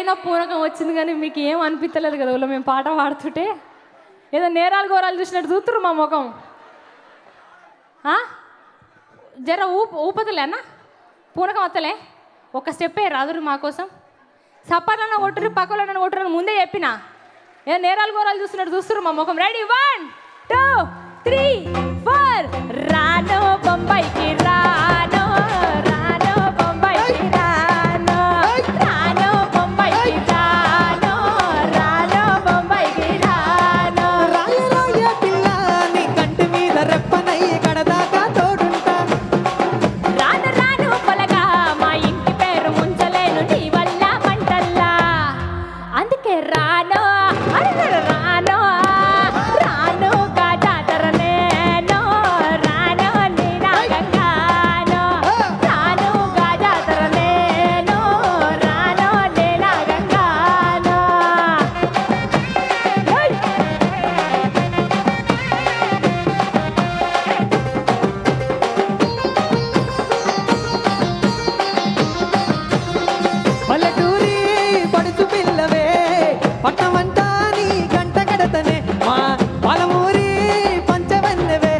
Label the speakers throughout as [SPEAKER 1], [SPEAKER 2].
[SPEAKER 1] మీకైనా పూనకం వచ్చింది కానీ మీకు ఏం అనిపించలేదు కదా వాళ్ళు మేము పాట పాడుతుంటే ఏదో నేరాలు ఘోరాలు చూసినట్టు చూస్తురు మా ముఖం జర ఊపతలే అన్న పూనకం వస్తలే ఒక స్టెప్పే రాదురు మా కోసం సపాలన్న కొట్టురు పక్కలన్న కొట్టురు ముందే చెప్పిన ఏదో నేరాలు ఘోరాలు చూస్తున్నట్టు చూస్తురు మా ముఖం రెడీ 1 2 3 4 రాను బొంబాయికి రాను రాను బొంబాయికి రాను రాను బొంబాయికి రాను రాను బొంబాయికి రాను
[SPEAKER 2] రాయ రాయ పిల్ల నీ కంటి మీద రెప్పనయ్యి కడదాకా తోడుంటా
[SPEAKER 1] రాను రాను పలగా మా ఇంటి పేరు ముంచలేను నీ వల్ల మంటల్లా అందుకే రాను అరే రాను రాను గాజాతర నేను రాను నీనా గంగాను రాను గాజాతర నేను రాను నీనా గంగాను
[SPEAKER 2] పల్లెటూరి పడుచు పిల్లవే పట్టమంటా నీ గంట కడతనే మా పాలమూరి పంచవన్నవే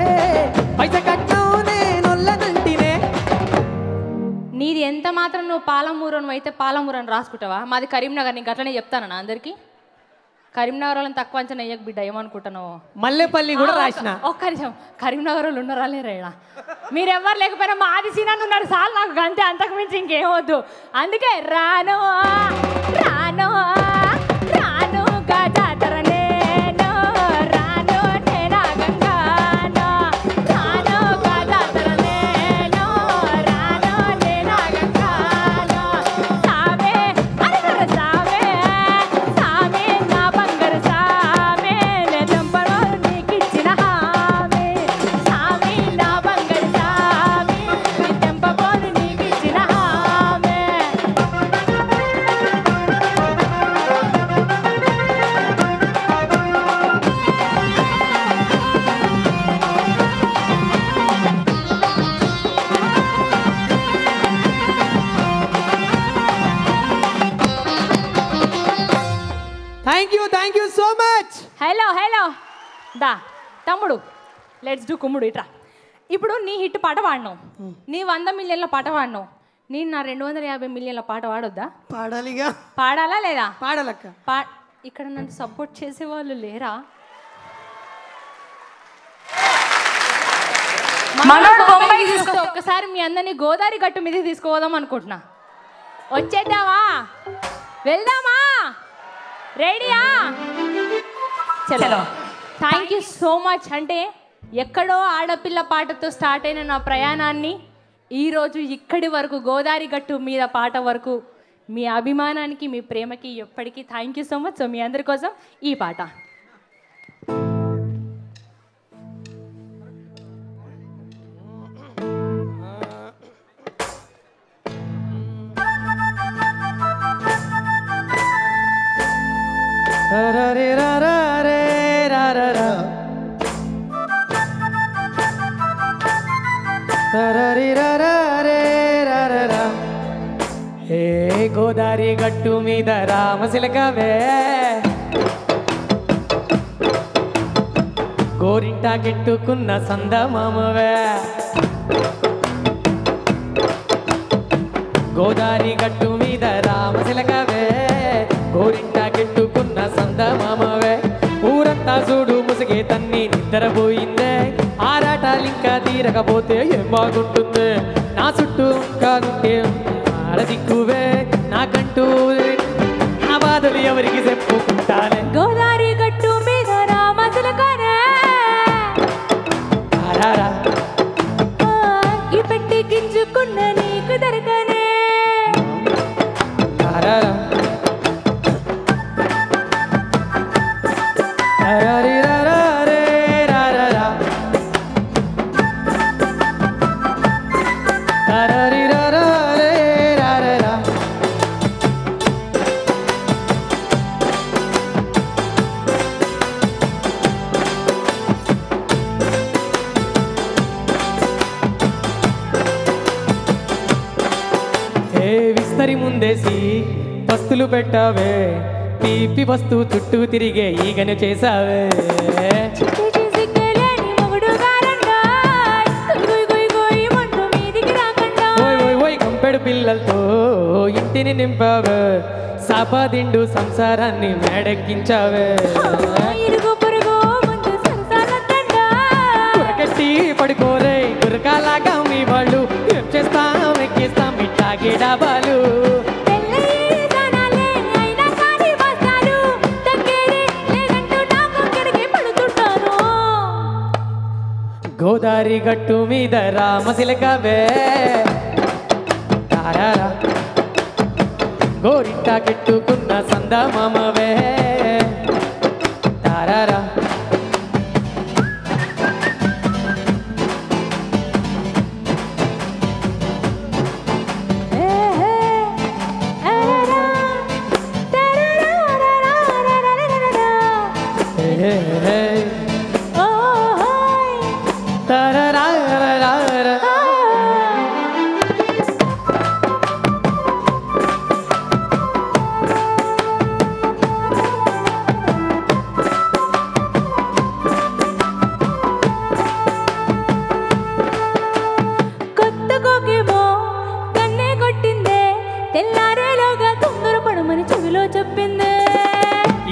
[SPEAKER 2] పైస కట్నం నేనొల్లనంటినే
[SPEAKER 1] నీది ఎంత మాత్రం నువ్వు పాలమూరు అయితే పాలమూరు అని రాసుకుంటావా మాది కరీంనగర్ నీకు అట్లనే చెప్తాను అందరికీ కరీంనగర్ వాళ్ళని తక్కువ అంచనా వేయకు బిడ్డ ఏమనుకుంటున్నావు
[SPEAKER 2] మల్లెపల్లి కూడా రాసిన
[SPEAKER 1] ఒక్క నిమిషం కరీంనగర్ వాళ్ళు ఉన్నారా లేరా ఈడ? మీరెవ్వరు లేకపోయినా మా ఆది సీనాన్ని ఉన్నాడు చాలు నాకు అంతే అంతకు మించి ఇంకేమవద్దు అందుకే రాను రాను రాను గాజాతర నేను రాను నేనా గంగాను రాను గాజాతర నేను రాను నేనా గంగాను సామే అరే సామే సామే నా బంగారు సామే నే దంపరో నీకిచ్చిన హామీ సామే నా బంగారు సామే నీ దంపరో నీకిచ్చిన హామీ
[SPEAKER 2] thank you so much
[SPEAKER 1] hello hello దా తమ్ముడు లెట్స్ డూ కుమ్ముడు ఇట్రా ఇప్పుడు నీ హిట్ పాట పాడినావు నీ 100 మిలియన్ల పాట పాడినావు నేను నా 250 మిలియన్ల పాట పాడొద్దా
[SPEAKER 2] పాడాలిగా
[SPEAKER 1] పాడాలా లేదా
[SPEAKER 2] పాడాలక్క
[SPEAKER 1] ఇక్కడ నన్ను సపోర్ట్ చేసే వాళ్ళు లేరా ఒక్కసారి మీ అందరినీ గోదావరి గట్టు మీద తీసుకుపోదాం అనుకుంటున్నా వచ్చేద్దామా వెళ్దామా రెడీయా చలో థ్యాంక్ యూ సో మచ్ అంటే ఎక్కడో ఆడపిల్ల పాటతో స్టార్ట్ అయిన నా ప్రయాణాన్ని ఈరోజు ఇక్కడి వరకు గోదావరి గట్టు మీద పాట వరకు మీ అభిమానానికి మీ ప్రేమకి ఎప్పటికీ thank you so much so మీ అందరి కోసం ఈ పాట
[SPEAKER 2] హే గోదావరి గట్టు మీద రామశిలకవే గోరింటా కెట్టుకున్న సందమామవే గోదావరి గట్టు మీద రామశిలకవే గోరింటా కెట్టుకున్న సందమామవే ఊరంతా చూడు ముసిగే తన్ని నిద్రపోయిందే ఆరాటాలింకా తీరకపోతే ఏం బాగుంటుంది నా చుట్టూ కాదుంటే ఆడదిక్కువే నాకంటూ నా బాధలు ఎవరికి చెప్పుకుంటానే
[SPEAKER 1] గోదావరి గట్టు మీద రామశిలకనే ఈ పెట్టి గింజుకున్న నీకు దొరకనే
[SPEAKER 2] వస్తువులు పెట్టావే తీపి వస్తువు చుట్టూ తిరిగే ఈగను చేసావే ఓయ్ ఓయ్ ఓయ్ కంపెడు పిల్లలతో ఇంటిని నింపావే సాపాదిండు సంసారాన్ని మేడెక్కించావే కురకట్టి పడుకోరే కురకాలాగా మీ వాళ్ళు ఏం చేస్తాం ఎక్కిస్తాం ఇట్లాగే డాబాలు గోదారి గట్టు మీద రామశిలకవే తారారా గోరింట కెట్టుకున్న సందమామవే తారారా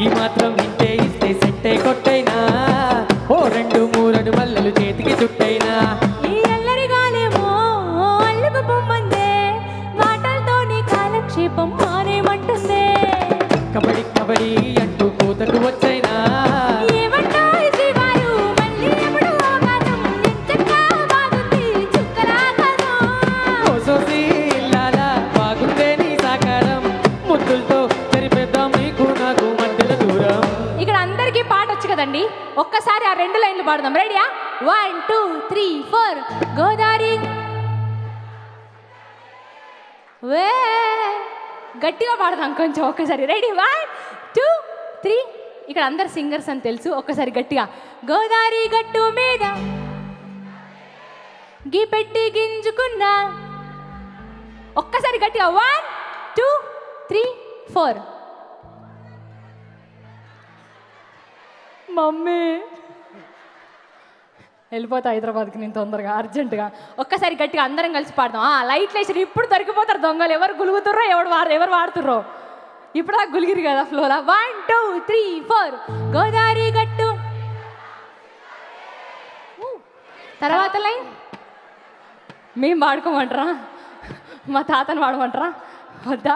[SPEAKER 2] ఈ మాత్రం ఇంటే ఇస్తే సెట్టే కొట్టైనా ఓ 2-3 మల్లెలు చేతికి చుట్టైనా
[SPEAKER 1] ఈ అల్లరి గాలేమో అల్లుకు పొమ్మందే మాటలతోని కాలక్షేపం మారేమంటుందే
[SPEAKER 2] కబడి కబడి అంటూ కూతకు వచ్చైనా బాగుందే నీ సాకారం ముద్దులతో సరిపెద్దాం నీకు నాకు మధ్యల దూరం.
[SPEAKER 1] ఇక్కడ అందరికీ పాట వచ్చు కదండి, ఒక్కసారి ఆ 2 లైన్లు పాడదాం. రెడీయా? 1 2 3 4 గోదారి వే గట్టిగా పాడదాం కొంచెం. ఒక్కసారి రెడీ 1 2 3. ఇక్కడ అందరు సింగర్స్ అని తెలుసు. ఒక్కసారి గట్టిగా గోదారి గట్టు మీద గీ పెట్టి గింజుకున్నా. ఒక్కసారి గట్టిగా 1 2 3 4. మమ్మీ వెళ్ళిపోతా హైదరాబాద్కి నేను తొందరగా అర్జెంటుగా. ఒక్కసారి గట్టిగా అందరం కలిసి పాడదాం. లైట్లు వేసి ఇప్పుడు దొరికిపోతారు దొంగలు. ఎవరు గులుగుతుర్రో ఎవరు వాడుతుర్రో. ఇప్పుడు ఆ గులిగిరి కదా ఫ్లోలా. 1 2 3 4 గోదారి గట్టు. తర్వాత లైన్ మేము వాడుకోమంటారా? మా తాతను వాడమంటారా? వద్దా?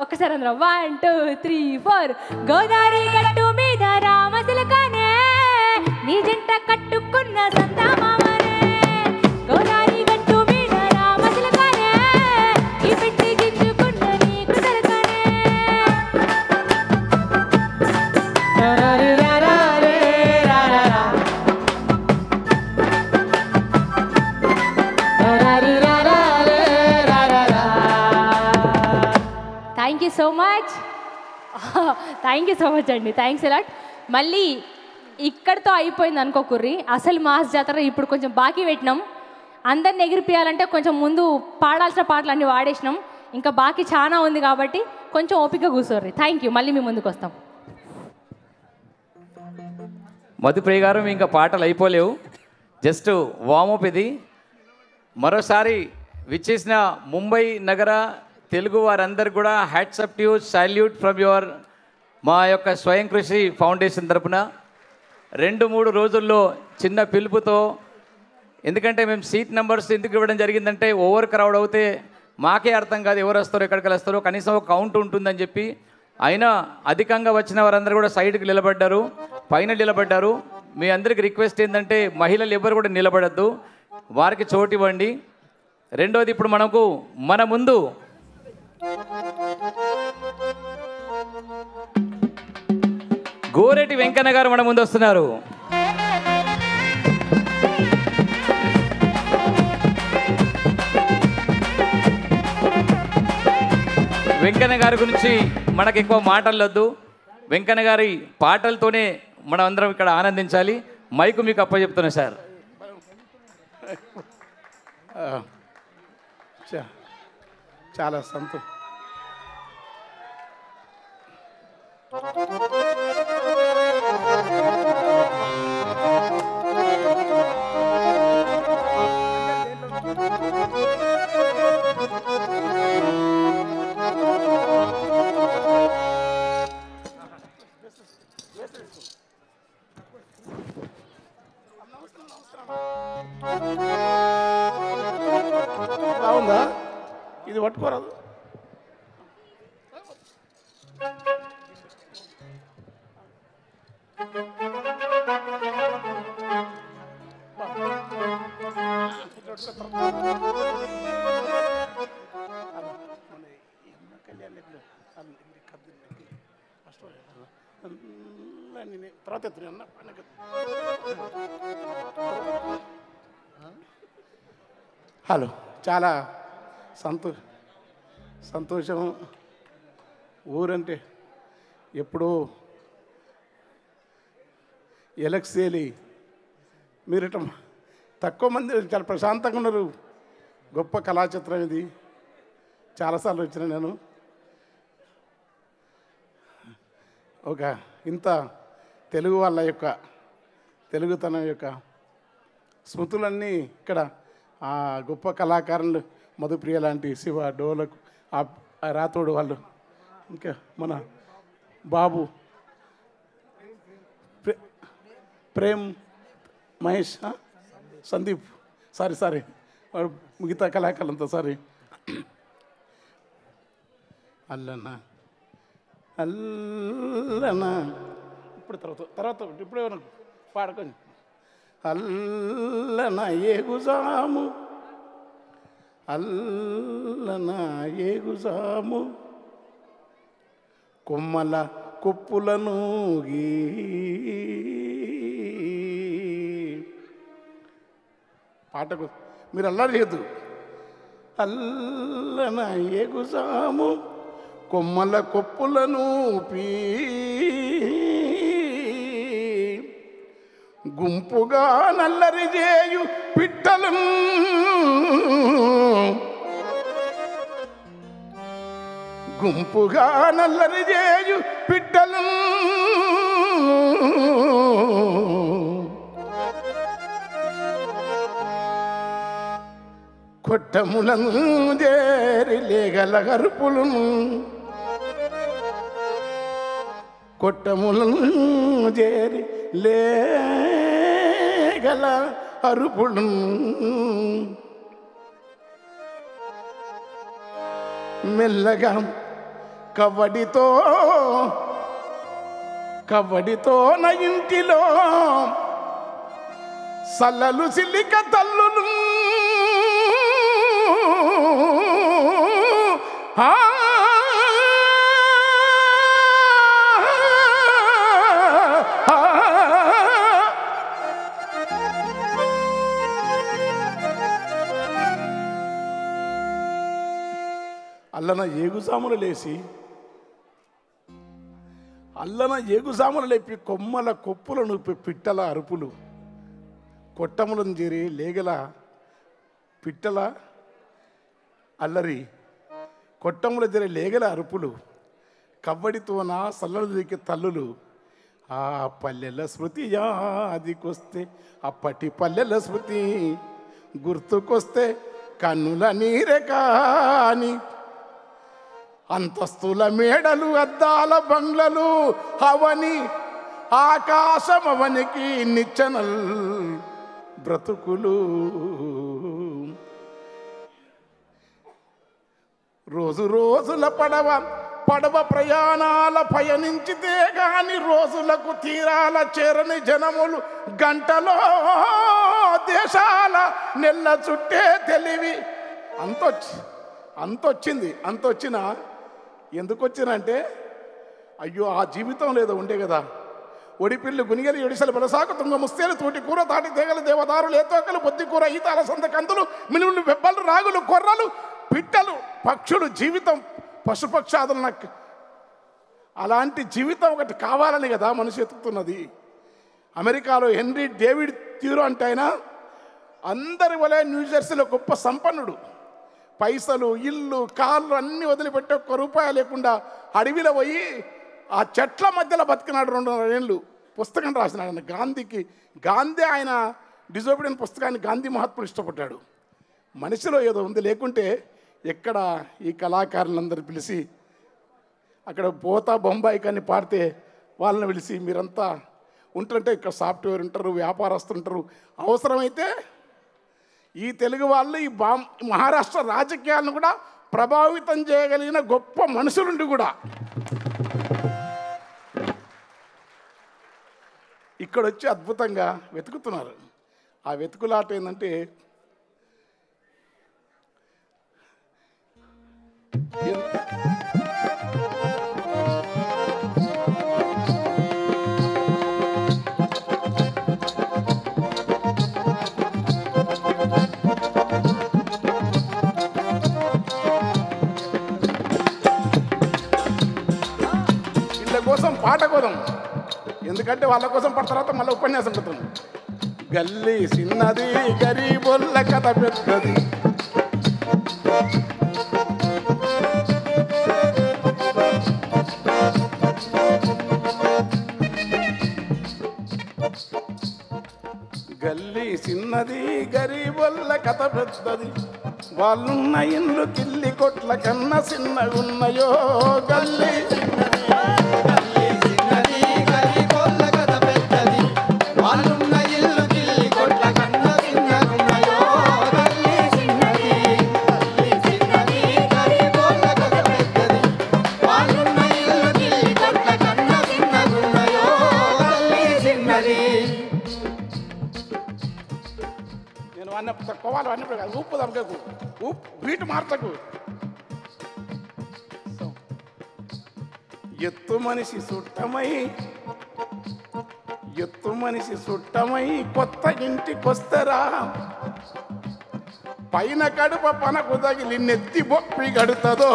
[SPEAKER 1] ఒక్కసారి అందరం 1 2 3 4 గోదారి గట్టు మీద రామశిలకనే నీ జంట కట్టుకున్న సంతామామనే. గోదారి గట్టు మీద రామశిలకనే ఈ పెట్టి గింజుకున్న నీకు దొరకనే. Thank you so much. Thank you so much అండి. Thanks a lot. మళ్ళీ ఇక్కడితో అయిపోయింది అనుకోకుర్రి. అసలు మాస్ జాతర ఇప్పుడు కొంచెం బాకీ పెట్టినాం. అందరిని ఎగిరిపియాలంటే కొంచెం ముందు పాడాల్సిన పాటలు అన్నీ వాడేసినాం. ఇంకా బాకీ చాలా ఉంది కాబట్టి కొంచెం ఓపిక కూర్చోర్రి. Thank you. మళ్ళీ మీ ముందుకు వస్తాం.
[SPEAKER 3] మధుప్రియ గారు ఇంకా పాటలు అయిపోలేవు, జస్ట్ వామప్ ఇది. మరోసారి విచ్చేసిన ముంబై నగర తెలుగు వారందరూ కూడా hats off to you, salute from your మా యొక్క స్వయం కృషి ఫౌండేషన్ తరపున 2-3 రోజుల్లో చిన్న పిలుపుతో. ఎందుకంటే మేము సీట్ నెంబర్స్ ఎందుకు ఇవ్వడం జరిగిందంటే ఓవర్ క్రౌడ్ అవుతే మాకే అర్థం కాదు ఎవరు వస్తారో ఎక్కడికి వస్తారో, కనీసం ఒక కౌంట్ ఉంటుందని చెప్పి. అయినా అధికంగా వచ్చిన వారందరూ కూడా సైడ్కి నిలబడ్డారు, పైన నిలబడ్డారు. మీ అందరికి రిక్వెస్ట్ ఏంటంటే మహిళలు ఎవరు కూడా నిలబడద్దు, వారికి చోటు ఇవ్వండి. రెండోది, ఇప్పుడు మనకు మన ముందు గోరెటి వెంకన్న గారు మన ముందు వస్తున్నారు. వెంకన్న గారి గురించి మనకు ఎక్కువ మాటలొద్దు, వెంకన్న గారి పాటలతోనే మనం అందరం ఇక్కడ ఆనందించాలి. మైకు మీకు అప్పచెప్తున్నా సార్.
[SPEAKER 4] చాలా బాగుందా? ఇది పట్టుకోరాదు. తర్వాత హలో, చాలా సంతోషం. ఊరంటే ఎప్పుడూ ఎలక్సేలి మీరు ఇట్లా తక్కువ మంది చాలా ప్రశాంతంగా ఉన్నారు. గొప్ప కళాచిత్రం ఇది. చాలాసార్లు వచ్చిన నేను. ఒక ఇంత తెలుగు వాళ్ళ యొక్క తెలుగుతనం యొక్క స్మృతులన్నీ ఇక్కడ ఆ గొప్ప కళాకారులు మధుప్రియ లాంటి శివ డోలకు ఆ రాతోడు వాళ్ళు, ఇంకా మన బాబు ప్రేమ్ మహేష్ సందీప్ సారీ మిగతా కళాకారులంతా సారీ. అల్లనా ఇప్పుడు తర్వాత ఇప్పుడే పాడుకొని అల్లన ఏగుజాము అల్లన ఏగుజాము కొమ్మల కుప్పులనూగి పాటకు మీరు అల్లరి చేయద్దు. అల్లన ఏగుజాము కొమ్మల కొప్పులను పీ గుంపుగా నల్లరి చేయు పిట్టలు గుంపుగా నల్లరి చేయు పిట్టలు కొట్టములను చేరి లేగల గరుపులను కొట్టములను చేరి లేగల అరుపులు మెల్లగా కబడితో నా ఇంటిలో సల్లలు సిల్లిక తల్లులు అల్లన ఏగుసాములు లేపి కొమ్మల కొప్పులను పిట్టల అరుపులు కొట్టములను చేరి లేగల పిట్టల అల్లరి కొట్టముల చేరి లేగల అరుపులు కవ్వడితోన సల్లలు దిక్కి తల్లులు ఆ పల్లెల స్మృతి యాదికొస్తే అప్పటి పల్లెల స్మృతి గుర్తుకొస్తే కన్నుల నీరే కాని అంతస్తుల మేడలు అద్దాల బంగ్లలు అవని ఆకాశం అవనికి నిచ్చనల్ బ్రతుకులు రోజుల పడవ ప్రయాణాల పయనించితే గాని రోజులకు తీరాల చేరని జనములు గంటలో దేశాల నెల్ల చుట్టే తెలివి అంతొచ్చినా ఎందుకు వచ్చినంటే అయ్యో ఆ జీవితం లేదో ఉండే కదా. ఒడిపిల్లు గునిగలి ఎడిసలు బలసాకు తుంగ ముస్తేలు తోటి కూర తాటి తేగలు దేవదారులు ఏతోకలు బొద్ది కూర ఈతాల సంత కందులు మినుములు బెబ్బలు రాగులు కొర్రలు పిట్టలు పక్షులు జీవితం పశుపక్షాదులు నాకు అలాంటి జీవితం ఒకటి కావాలని కదా మనిషి ఎత్తుతున్నది. అమెరికాలో హెన్రీ డేవిడ్ థ్యూరో అంటే ఆయన అందరి వలె న్యూజెర్సీలో గొప్ప సంపన్నుడు. పైసలు ఇల్లు కార్లు అన్నీ వదిలిపెట్టి ఒక్క రూపాయి లేకుండా అడవిలో పోయి ఆ చెట్ల మధ్యలో బతికినాడు 200 ఏళ్ళు. పుస్తకం రాసినాడు గాంధీ ఆయన డిజోబిడియన్ పుస్తకాన్ని గాంధీ మహాత్ముడు ఇష్టపడ్డాడు. మనిషిలో ఏదో ఉంది, లేకుంటే ఎక్కడ ఈ కళాకారులందరూ పిలిచి అక్కడ పోతా బొంబాయి కానీ పాడితే వాళ్ళని పిలిచి మీరంతా ఉంటుంటే ఇక్కడ సాఫ్ట్వేర్ ఉంటారు, వ్యాపారస్తులు ఉంటారు, అవసరమైతే ఈ తెలుగు వాళ్ళు ఈ మహారాష్ట్ర రాజకీయాలను కూడా ప్రభావితం చేయగలిగిన గొప్ప మనుషులుండి కూడా ఇక్కడ వచ్చి అద్భుతంగా వెతుకుతున్నారు. ఆ వెతుకులాట ఏంటంటే వీళ్ళ కోసం పాట కోదాం, ఎందుకంటే వాళ్ళ కోసం పడిన తర్వాత మళ్ళీ ఉపన్యాసం పెడుతుంది. గల్లీ చిన్నది గరీబొల్ల కథ పెద్దది, గల్లీ చిన్నది గరీబొల్ల కథ పెద్దది, వాళ్ళున్న ఇండ్లు కిల్లి కొట్ల కన్నా చిన్నగున్నయో. గల్లీ తక్కువ అన్నప్పుడు కాదు, ఉప్పు దమకకు, వీటి మార్చకు. ఎత్తు మనిషి సుట్టమై కొత్త ఇంటికొస్తరా, పైన కడుప పనకు తగిలి నెత్తి బొప్పి గడుతుందో.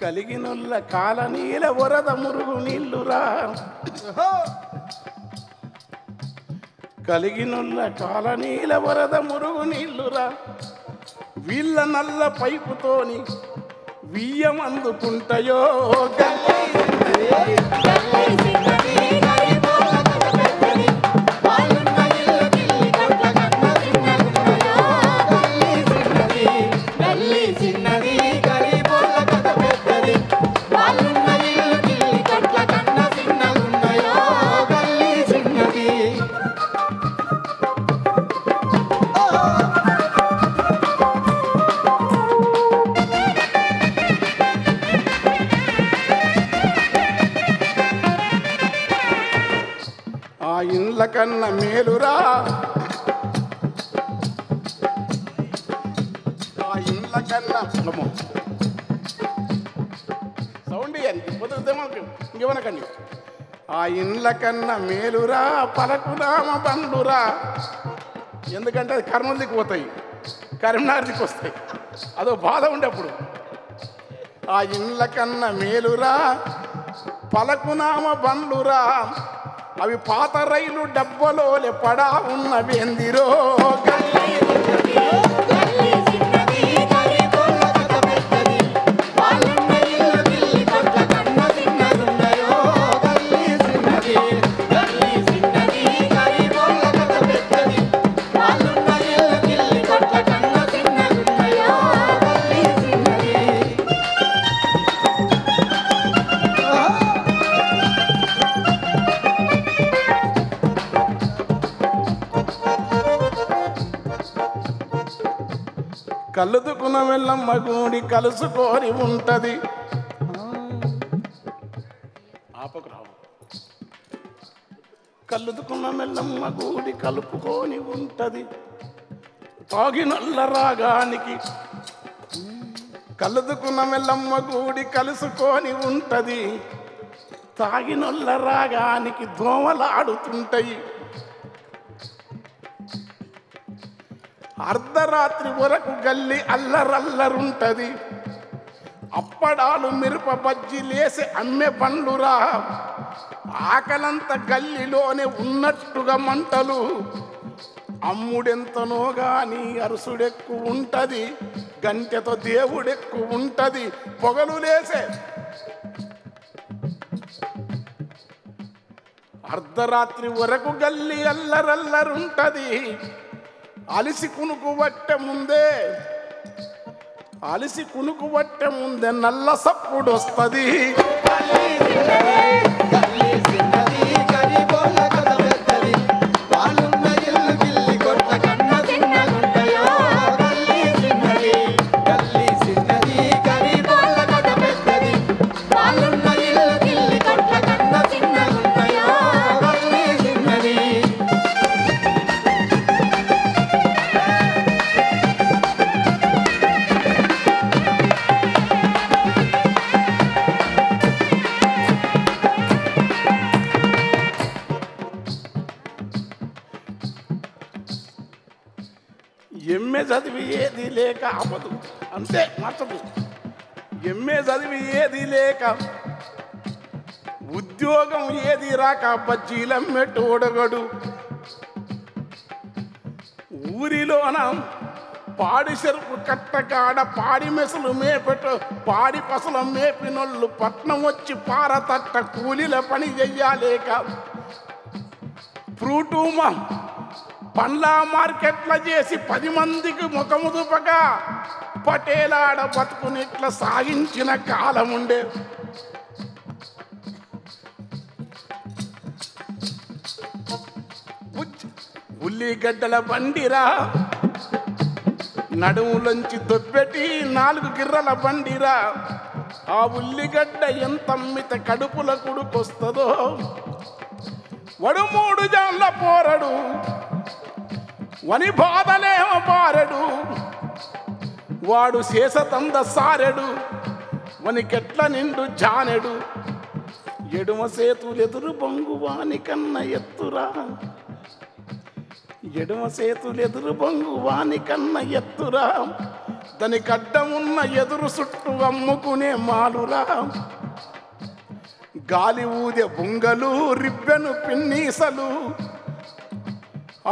[SPEAKER 4] కలిగినుల్ల కాల నీల వరద మురుగు నీళ్ళురా, కలిగినుల్ల కాల నీల వరద మురుగు నీళ్ళురా, వీళ్ళ నల్ల పైపుతోని వియ్యం అందుకుంటాయో. ఇండ్ల కన్నా మేలురా, ఆ ఇండ్ల కన్నా సౌండ్ ఇంకేమనకండి. ఆ ఇండ్ల కన్నా మేలురా పలకుదామ బండురా, ఎందుకంటే అది కర్నూలు దిక్కు పోతాయి, కరీంనగర్ దిక్కు వస్తాయి, అదో బాధ ఉండేప్పుడు. ఆ ఇండ్ల కన్నా మేలురా పలకునామ బండురా, అవి పాత రైలు డబ్బలో పడా ఉన్నవి ఎందిరో. కలుదుకున్న వెళ్ళమ్మ గూడి కలుసుకోరి ఉంటది. ఆపకు రావు కళ్ళుదుకున్న మెల్లమ్మ గూడి కలుపుకొని ఉంటది తాగినల్ల రాగానికి. కళ్ళుదుకున్న మెల్లమ్మ గూడి కలుసుకొని ఉంటది తాగినొల్ల రాగానికి దోమలాడుతుంటాయి. అర్ధరాత్రి వరకు గల్లి అల్లరల్లరుంటది. అప్పడాలు మిరప బజ్జీలేసి అమ్మే పండ్లురా. ఆకలంత గల్లిలోనే ఉన్నట్టుగా మంటలు. అమ్ముడెంతనో గాని అరుసుడెక్కు ఉంటది. గంటెతో దేవుడెక్కు ఉంటది. పొగలు లేసే అర్ధరాత్రి వరకు గల్లి అల్లరల్లరుంటది. అలిసి కునుకు పట్టే ముందే నల్ల సప్పుడు వస్తుంది. ఎంఏ చదివి ఏది లేక అవ్వదు అంతే మార్చదు. ఎంఏ చదివి ఏది లేక ఉద్యోగం ఏది రాక బజ్జీలమ్మెటోడగడు. ఊరిలోన పాడి చెరుపు కట్టకాడ పాడి మెసలు మేపెట్టు పాడి పసలు మేపినోళ్ళు పట్నం వచ్చి పారతట్ట కూలీల పని చెయ్యాలేక ఫ్రూటుమా పండ్ల మార్కెట్ల చేసి 10 మందికి ముఖము దుపగా పటేలాడ బతుకునిట్ల సాగించిన కాలముండే. ఉల్లిగడ్డల బండిరా నడుములోంచి దొబ్బెట్టి 4 గిర్రల బండిరా. ఆ ఉల్లిగడ్డ ఎంత అమ్మిత కడుపుల కుడుకొస్తుందో. వడు 3 జాన్ల పోరడు వని బాధలేమ బారెడు. వాడు శేషతంద సారెడు వనికెట్ల నిండు జానెడు. ఎడుమ సేతులెదురు బొంగువాని కన్న ఎత్తురా. ఎడుమ సేతులెదురు బొంగువాని కన్న ఎత్తురా. దానికి అడ్డమున్న ఎదురు చుట్టూ అమ్ముకునే మాలురా. గాలి ఊదే బుంగలు రిబ్బెను పిన్నీసలు.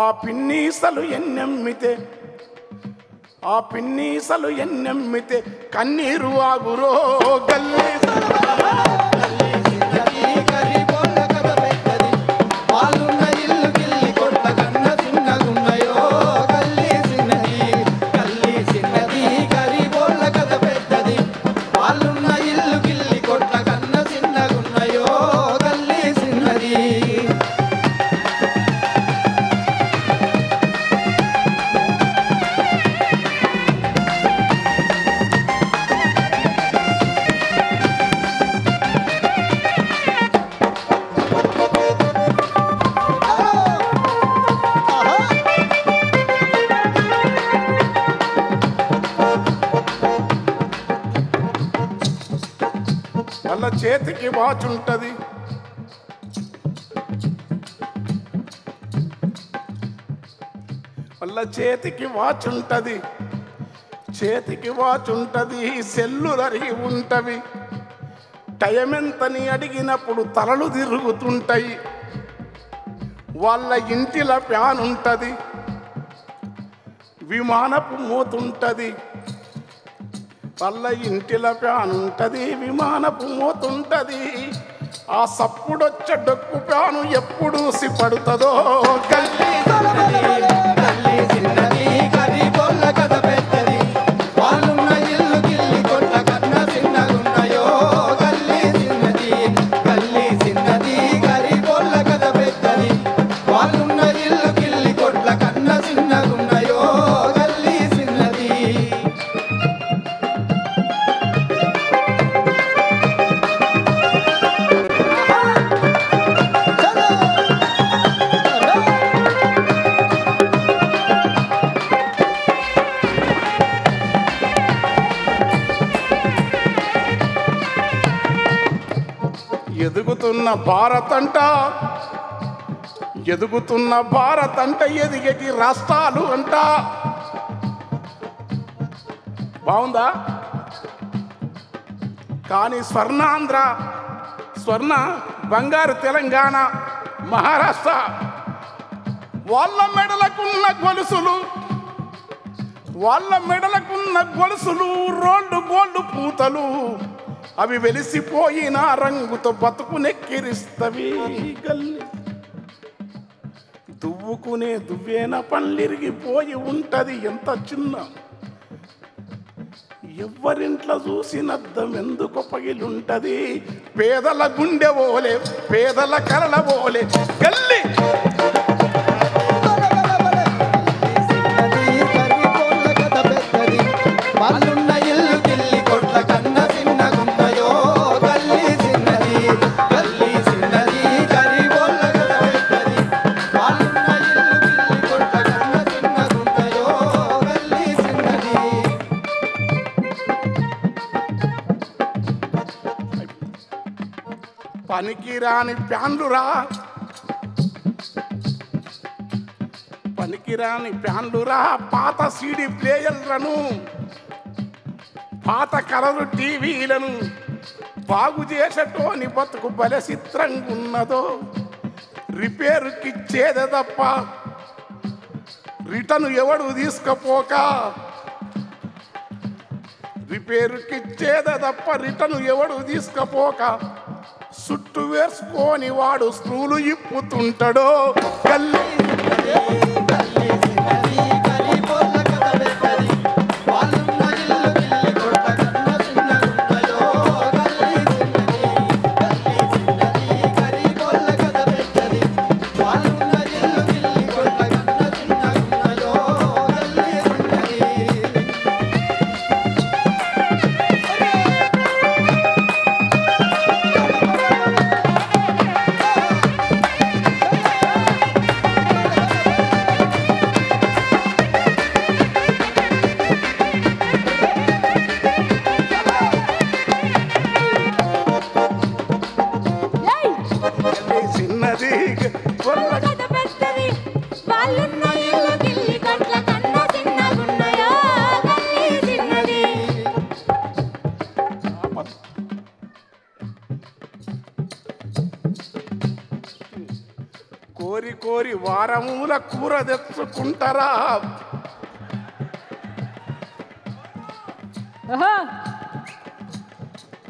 [SPEAKER 4] ఆ పిన్నీసలు ఎన్నెమ్మితే కన్నీరు ఆగురో గల్లీ. వాళ్ళ చేతికి వాచ్ ఉంటుంది. వాళ్ళ చేతికి వాచ్ ఉంటుంది. సెల్లులరి ఉంటవి. టైం ఎంతని అడిగినప్పుడు తలలు తిరుగుతుంటాయి. వాళ్ళ ఇంటిల ఫ్యాన్ ఉంటుంది. విమానపు మోతుంటది. వాళ్ళ ఇంటిల ఫ్యాన్ ఉంటుంది. విమానపు మోతుంటది. ఆ సప్పుడొచ్చే డొక్కు ఫ్యాను ఎప్పుడు సిపడుతుందో. ఎదుగుతున్న భారత్ అంట ఎదిగేటి రాష్ట్రాలు అంట. బాగుందా? కానీ స్వర్ణాంధ్ర, బంగారు తెలంగాణ, మహారాష్ట్ర వాళ్ళ మెడలకున్న గొలుసులు రోల్డ్ గోల్డ్ పూతలు అవి వెలిసిపోయిన రంగుతో బతుకు నెక్కిరిస్తవి. గల్లి దువ్వుకునే దువ్వేన పళ్ళిరిగిపోయి ఉంటది ఎంత చిన్న. ఎవరింట్లో చూసినద్దం ఎందుకు పగిలుంటది. పేదల గుండె ఓలే, పేదల కరల ఓలే గల్లి. పనికిరాని ప్యాన్లురా పాత సీడీ ప్లేయర్లను, పాత కలరు టీవీలను బాగు చేసేటోని బతుకు బలే చిత్రంగా ఉన్నదో. రిపేరుకిచ్చేదే తప్ప రిటర్న్ ఎవడు తీసుకపోక, సుట్టు వేసుకొని వాడు స్క్రూలు ఇప్పుతుంటాడో. గల్లీ కోరి వారముల కూర తెచ్చుకుంటారా.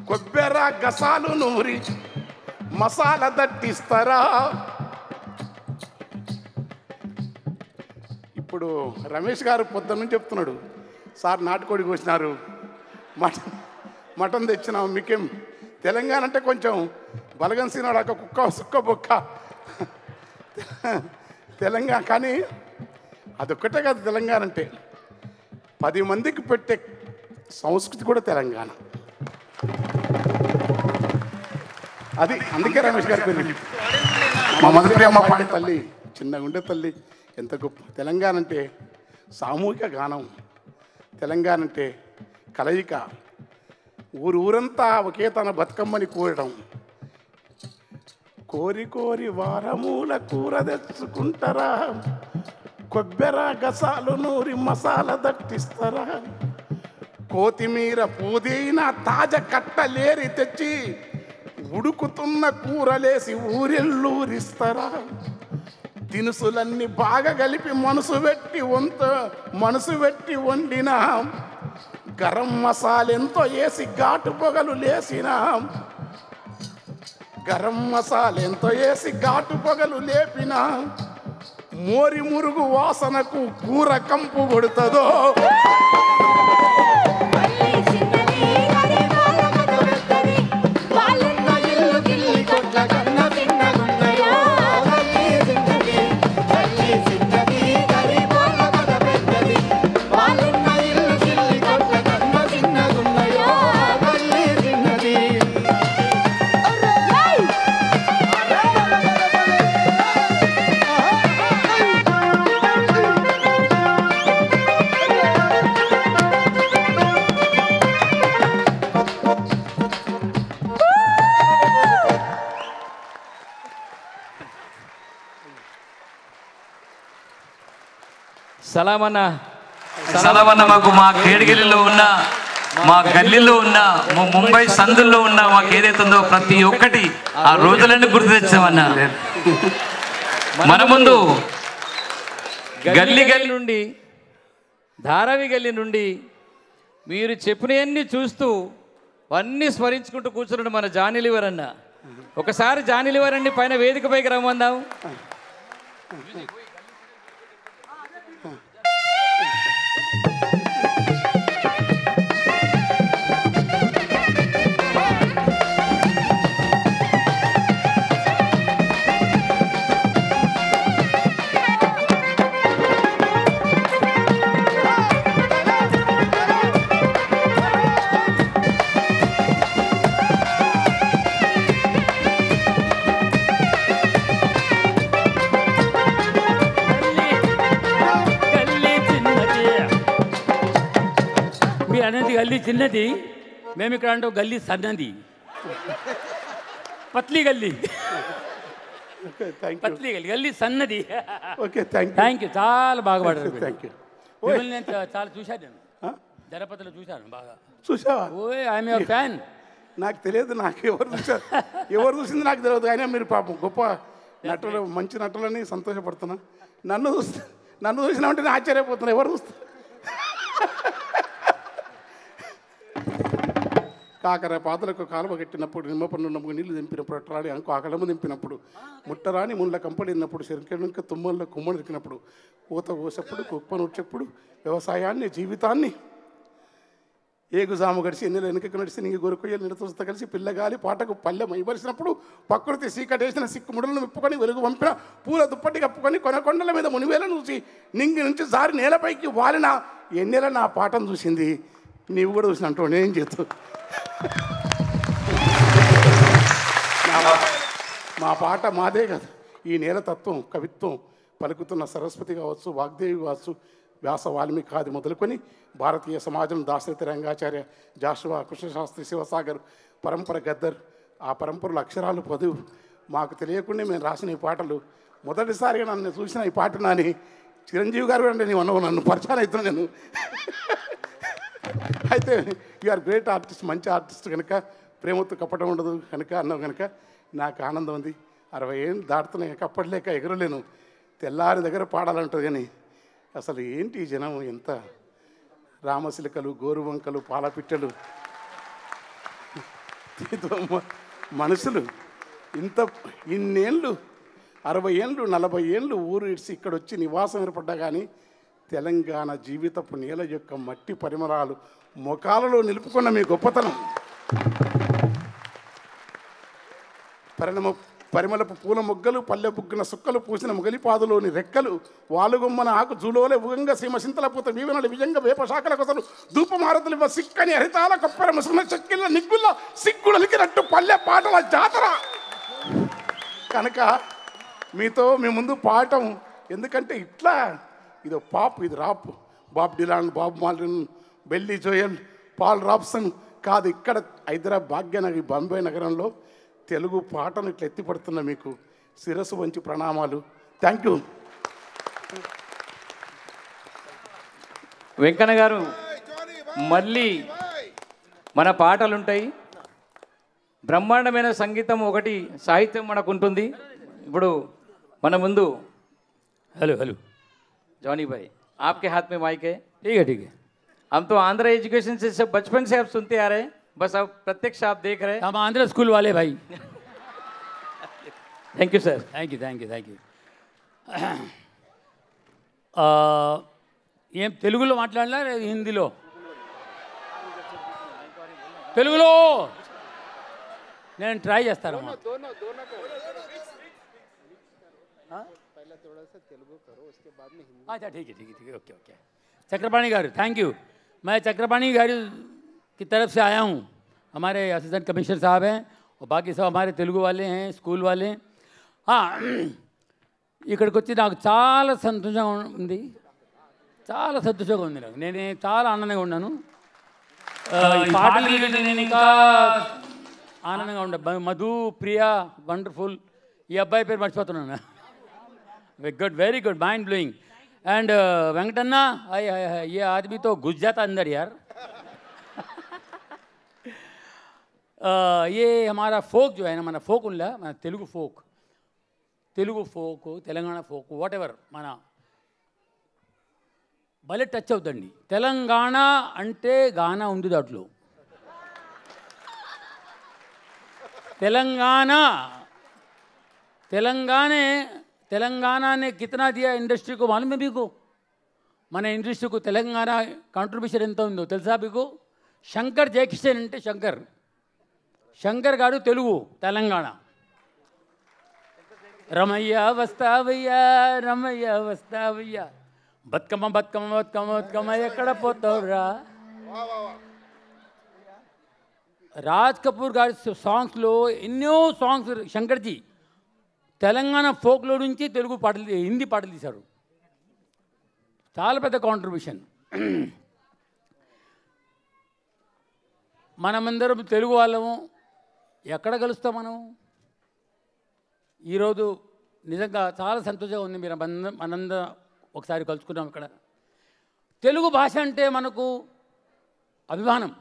[SPEAKER 4] కొబ్బెర గసాలు నూరి మసాలా దట్టిస్తారా. ఇప్పుడు రమేష్ గారు పొద్దున్న నుంచి చెప్తున్నాడు, సార్ నాటుకోడి కోసినారు, మటన్ తెచ్చినాం. మీకేం తెలంగాణ అంటే కొంచెం బలగం సీనాడు కుక్క సుక్క బొక్క తెలంగాణ. కానీ అదొక్కటే కాదు తెలంగాణ అంటే, 10 మందికి పెట్టే సంస్కృతి కూడా తెలంగాణ. అది అందుకే రమేష్ గారి పేరు. మా మొదటి అమ్మ పాడి తల్లి చిన్నగా ఉండే తల్లి ఎంత గొప్ప. తెలంగాణ అంటే సామూహిక గానం, తెలంగాణ అంటే కలయిక, ఊరంతా ఒకే తన బతుకమ్మని కోరడం. కోరి వారముల కూర తెచ్చుకుంటారా, కొబ్బెర గసాలు నూరి మసాలా దట్టిస్తారా. కొత్తిమీర పుదీనా తాజా కట్టలేరి తెచ్చి ఉడుకుతున్న కూరలేసి ఊరెల్లూరిస్తారా. దినుసులన్నీ బాగా కలిపి మనసు పెట్టి వండిన గరం మసాలెంతో వేసి ఘాటు పొగలు లేపిన మోరి మురుగు వాసనకు కూర కంపు కొడుతుందో.
[SPEAKER 3] సలామన్న మాకు మా కేడిగల్లిలో ఉన్న మా గల్లీలో ఉన్న ముంబై సందుల్లో ఉన్న మాకు ఏదైతుందో ప్రతి ఒక్కటి ఆ రోజులన్నీ గుర్తు తెచ్చామన్నా. మన ముందు గల్లీ గల్లీ నుండి ధారావి గల్లీ నుండి మీరు చెప్పినవన్నీ చూస్తూ అన్నీ స్మరించుకుంటూ కూర్చున్నాడు మన జానీ లివర్ అన్న. ఒకసారి జానీ లివర్ అండి పైన వేదిక పైకి రమ్మందాం.
[SPEAKER 5] అనేది గల్లీ చిన్నది, మేము ఇక్కడ అంటే గల్లీ సన్నది, పత్లీ గల్లీ. పత్లీ గల్లీ, గల్లీ సన్నది.
[SPEAKER 4] Okay,
[SPEAKER 5] thank you. చాలా బాగా పాడారు.
[SPEAKER 4] Thank you.
[SPEAKER 5] మిమ్మల్ని నేను చాలా చూశాను, నేను జనపదలో చూశాను బాగా.
[SPEAKER 4] చూసావా?
[SPEAKER 5] ఓయ్ ఐఎమ్ యువర్ ఫ్యాన్.
[SPEAKER 4] నాకు తెలియదు, నాకు ఎవరు చూసారు, ఎవరు చూసింది నాకు తెలియదు. అయినా మీరు పాపం గొప్ప నటులు, మంచి నటులని సంతోషపడుతున్నా. నన్ను చూసినా అంటే నేను ఆశ్చర్యపోతున్నా. ఎవరు చూస్తారు? కాకర పాతలకు కాలువ కట్టినప్పుడు, నిమ్మ పన్ను నమ్ముకు నీళ్లు దింపినప్పుడు, అట్రాడి అంకు ఆకలము దింపినప్పుడు, ముట్టరాని ముళ్ళ కంపడినప్పుడు, శరికెనుక తుమ్మల్లో కుమ్మలు దొరికినప్పుడు, కూత కోసేప్పుడు, కుప్పను వచ్చేప్పుడు, వ్యవసాయాన్ని జీవితాన్ని ఏగుజాము గడిచి ఎన్నెల వెనుకకు నడిచి నింగి గొరుకొయ్యలు నిడతూస్త కలిసి పిల్లగాలి పాటకు పల్లె మైబరిసినప్పుడు, ప్రకృతి సీకటేసిన సిక్కు ముడులను విప్పుకొని వెలుగు పంపిన పూల దుప్పటి కప్పుకొని కొనకొండల మీద మునివేలను చూసి నింగి నుంచి జారి నేలపైకి వాలిన ఎన్నెల నా పాటను చూసింది. నీవు కూడా చూసినట్టు నేను చేస్తావు. మా పాట మాదే కదా. ఈ నేల తత్వం, కవిత్వం పలుకుతున్న సరస్వతి కావచ్చు, వాగ్దేవి కావచ్చు, వ్యాస వాల్మీకి ఆది మొదలుకొని భారతీయ సమాజం దాశరథి రంగాచార్య, జాషువా, కృష్ణశాస్త్రి, శివసాగర్, పరంపర గద్దర్, ఆ పరంపరల అక్షరాలు పదువు మాకు తెలియకుండా మేము రాసిన ఈ పాటలు మొదటిసారిగా నన్ను చూసిన ఈ పాట నాని చిరంజీవి గారు అంటే నేను అన్నవు, నన్ను పరిచయం అవుతున్నా నేను. అయితే యు ఆర్ గ్రేట్ ఆర్టిస్ట్, మంచి ఆర్టిస్ట్ కనుక, ప్రేమతో కప్పటం ఉండదు కనుక అన్నావు కనుక నాకు ఆనందం ఉంది. 60 ఏళ్ళు దాటుతున్నాయి, కప్పట్లేక ఎగరలేను. తెల్లారి దగ్గర పాడాలంటుంది కానీ అసలు ఏంటి ఈ జనం, ఎంత రామశిలకలు, గోరువంకలు, పాలపిట్టలు, మనుషులు ఇంత ఇన్నేళ్ళు 60 ఏళ్ళు 40 ఏళ్ళు ఊరు ఇడిచి ఇక్కడ వచ్చి నివాసం ఏర్పడ్డా కానీ తెలంగాణ జీవితపు నేల యొక్క మట్టి పరిమళాలు ముఖాలలో నిలుపుకున్న మీ గొప్పతనం, పరిమళపు పూల మొగ్గలు, పల్లె బుగ్గిన సుక్కలు పూసిన మొగలిపాదులోని రెక్కలు, వాలుగొమ్మన ఆకు జూలోలే ఉగంగా సీమ సింతల పూత వీవనలు విజంగా వేప శాఖల కొసలు ధూపమారతులు సిక్కని హరితాల కొప్పర ముసున చెక్కిళ్ళ నిగ్గుల సిగ్గులలికినట్టు పల్లె పాటల జాతర కనుక మీతో మీ ముందు పాఠం. ఎందుకంటే ఇట్లా ఇది పాప్, ఇది rap. Bob Dylan, Bob మాలిన్, belly Joel, Paul Robeson కాదు. ఇక్కడ హైదరాబాద్ భాగ్యనగర్, బాంబే నగరంలో తెలుగు పాటను ఇట్లా ఎత్తిపడుతున్న మీకు శిరస్సు వంచి ప్రణామాలు. Thank you.
[SPEAKER 3] వెంకన్న గారు, మళ్ళీ మన పాటలుంటాయి, బ్రహ్మాండమైన సంగీతం ఒకటి, సాహిత్యం మనకు ఉంటుంది. ఇప్పుడు మన ముందు
[SPEAKER 5] हेलो हेलो
[SPEAKER 3] जॉनी भाई, आपके हाथ में माइक है.
[SPEAKER 5] ठीक है ठीक है.
[SPEAKER 3] हम तो आंध्र एजुकेशन से सब बचपन से आप सुनते आ रहे हैं, बस अब प्रत्यक्ष आप देख रहे हैं.
[SPEAKER 5] हम आंध्र स्कूल वाले भाई.
[SPEAKER 3] Thank you sir.
[SPEAKER 5] Thank you thank you thank you. ఏం తెలుగులో మాట్లాడలా హిందీలో? తెలుగులో నేను ట్రై చేస్తాను. अच्छा ठीक है ठीक है ठीक है. Okay okay. Chakrapani garu, thank you. मैं चक्रपाणी गारू की तरफ से आया हूँ. हमारे असिस्टेंट कमिश्नर साहब हैं और बाकी सब हमारे तेलुगु वाले हैं, स्कूल वाले. ఇక్కడికి వచ్చి నాకు చాలా సంతోషంగా ఉంది, చాలా సంతోషంగా ఉంది. నాకు నేను చాలా ఆనందంగా ఉన్నాను. పాటలు నేను ఇంకా ఆనందంగా ఉండే. మధు, ప్రియా, వండర్ఫుల్. ఈ అబ్బాయి పేరు మర్చిపోతున్నాను. Good, very good, mind blowing. And Venkatanna hi hi hi, ये आदमी तो घुस जाता अंदर यार। ये हमारा फोक जो है ना, మన ఫోక్ ఉందా, మన Telugu folk Telangana folk what ever, మన భలే టచ్ అవుతుందండి. తెలంగాణ అంటే గానా ఉంది దాంట్లో. तेलंगाना ने कितना दिया इंडस्ट्री को मालूम है మీకు? మన ఇండస్ట్రీకు తెలంగాణ కాంట్రిబ్యూషన్ ఎంత ఉందో తెలుసా మీకు? శంకర్ జయకిషన్ అంటే శంకర్ గారు తెలుగు తెలంగాణ. రమయ్య వస్తావయ్యా రమయ్య వస్తావయ్యా, బతుకమ్మ బతుకమ్మ బతుకమ్మ బతుకమ్మ ఎక్కడ పోతావురా. రాజ్ కపూర్ గారి సాంగ్స్లో ఎన్నో సాంగ్స్ శంకర్జీ తెలంగాణ ఫోక్లో నుంచి తెలుగు పాటలు, హిందీ పాటలు తీశారు. చాలా పెద్ద కాంట్రిబ్యూషన్. మనమందరం తెలుగు వాళ్ళము, ఎక్కడ కలుస్తాం మనం? ఈరోజు నిజంగా చాలా సంతోషంగా ఉంది, మీరు మనందరం ఒకసారి కలుసుకున్నాం ఇక్కడ. తెలుగు భాష అంటే మనకు అభిమానం,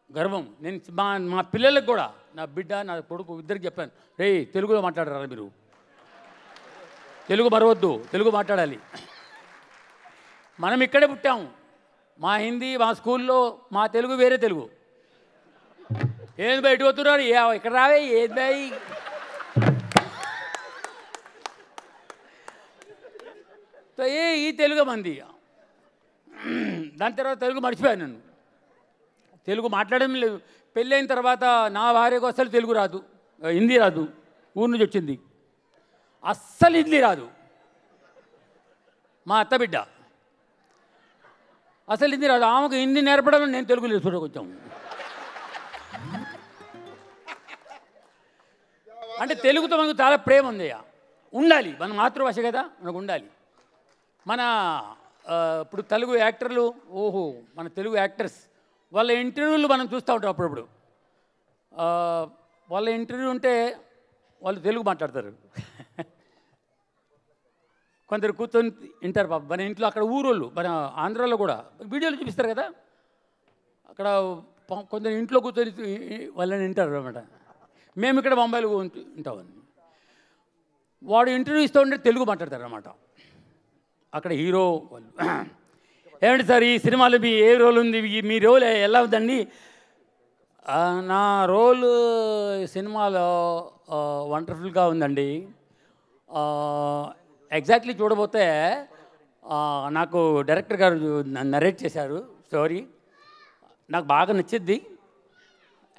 [SPEAKER 5] గర్వం. నేను మా పిల్లలకు కూడా, నా బిడ్డ నా కొడుకు ఇద్దరికి చెప్పాను, రే తెలుగులో మాట్లాడరా మీరు, తెలుగు మరవద్దు, తెలుగు మాట్లాడాలి. మనం ఇక్కడే పుట్టాము, మా హిందీ మా స్కూల్లో మా తెలుగు వేరే తెలుగు. ఏది బయట పోతున్నారు, ఇక్కడ రావే ఏది బాయ్. ఈ తెలుగు మంది. దాని తర్వాత తెలుగు మర్చిపోయాను నేను, తెలుగు మాట్లాడడం లేదు. పెళ్ళైన తర్వాత నా భార్యకు అస్సలు తెలుగు రాదు, హిందీ రాదు, ఊరి నుంచి వచ్చింది, అస్సలు హిందీ రాదు. మా అత్త బిడ్డ అసలు హిందీ రాదు, ఆమెకు హిందీ నేర్పడం, నేను తెలుగు నేర్చుకుంటా కొంచెం. అంటే తెలుగుతో మనకు చాలా ప్రేమ ఉంది, ఉండాలి, మన మాతృభాష కదా, మనకు ఉండాలి. మన ఇప్పుడు తెలుగు యాక్టర్లు, మన తెలుగు యాక్టర్స్ వాళ్ళ ఇంటర్వ్యూలు మనం చూస్తూ ఉంటాం అప్పుడప్పుడు. వాళ్ళ ఇంటర్వ్యూ ఉంటే వాళ్ళు తెలుగు మాట్లాడతారు, కొందరు కూర్చొని వింటారు. పాప మన ఇంట్లో అక్కడ ఊరోళ్ళు, మన ఆంధ్రాలో కూడా వీడియోలు చూపిస్తారు కదా, అక్కడ కొందరు ఇంట్లో కూర్చొని వాళ్ళని వింటారు అన్నమాట. మేము ఇక్కడ బొంబాయిలో ఉంటామని, వాడు ఇంటర్వ్యూ ఇస్తూ ఉంటే తెలుగు మాట్లాడతారు అన్నమాట. అక్కడ హీరో వాళ్ళు, ఏమండి సార్ ఈ సినిమాలో మీ ఏ రోల్ ఉంది, మీ రోల్ ఎలా ఉందండి? నా రోల్ సినిమాలో వండర్ఫుల్గా ఉందండి. ఎగ్జాక్ట్లీ చూడబోతే నాకు డైరెక్టర్ గారు నరేట్ చేశారు స్టోరీ, నాకు బాగా నచ్చింది,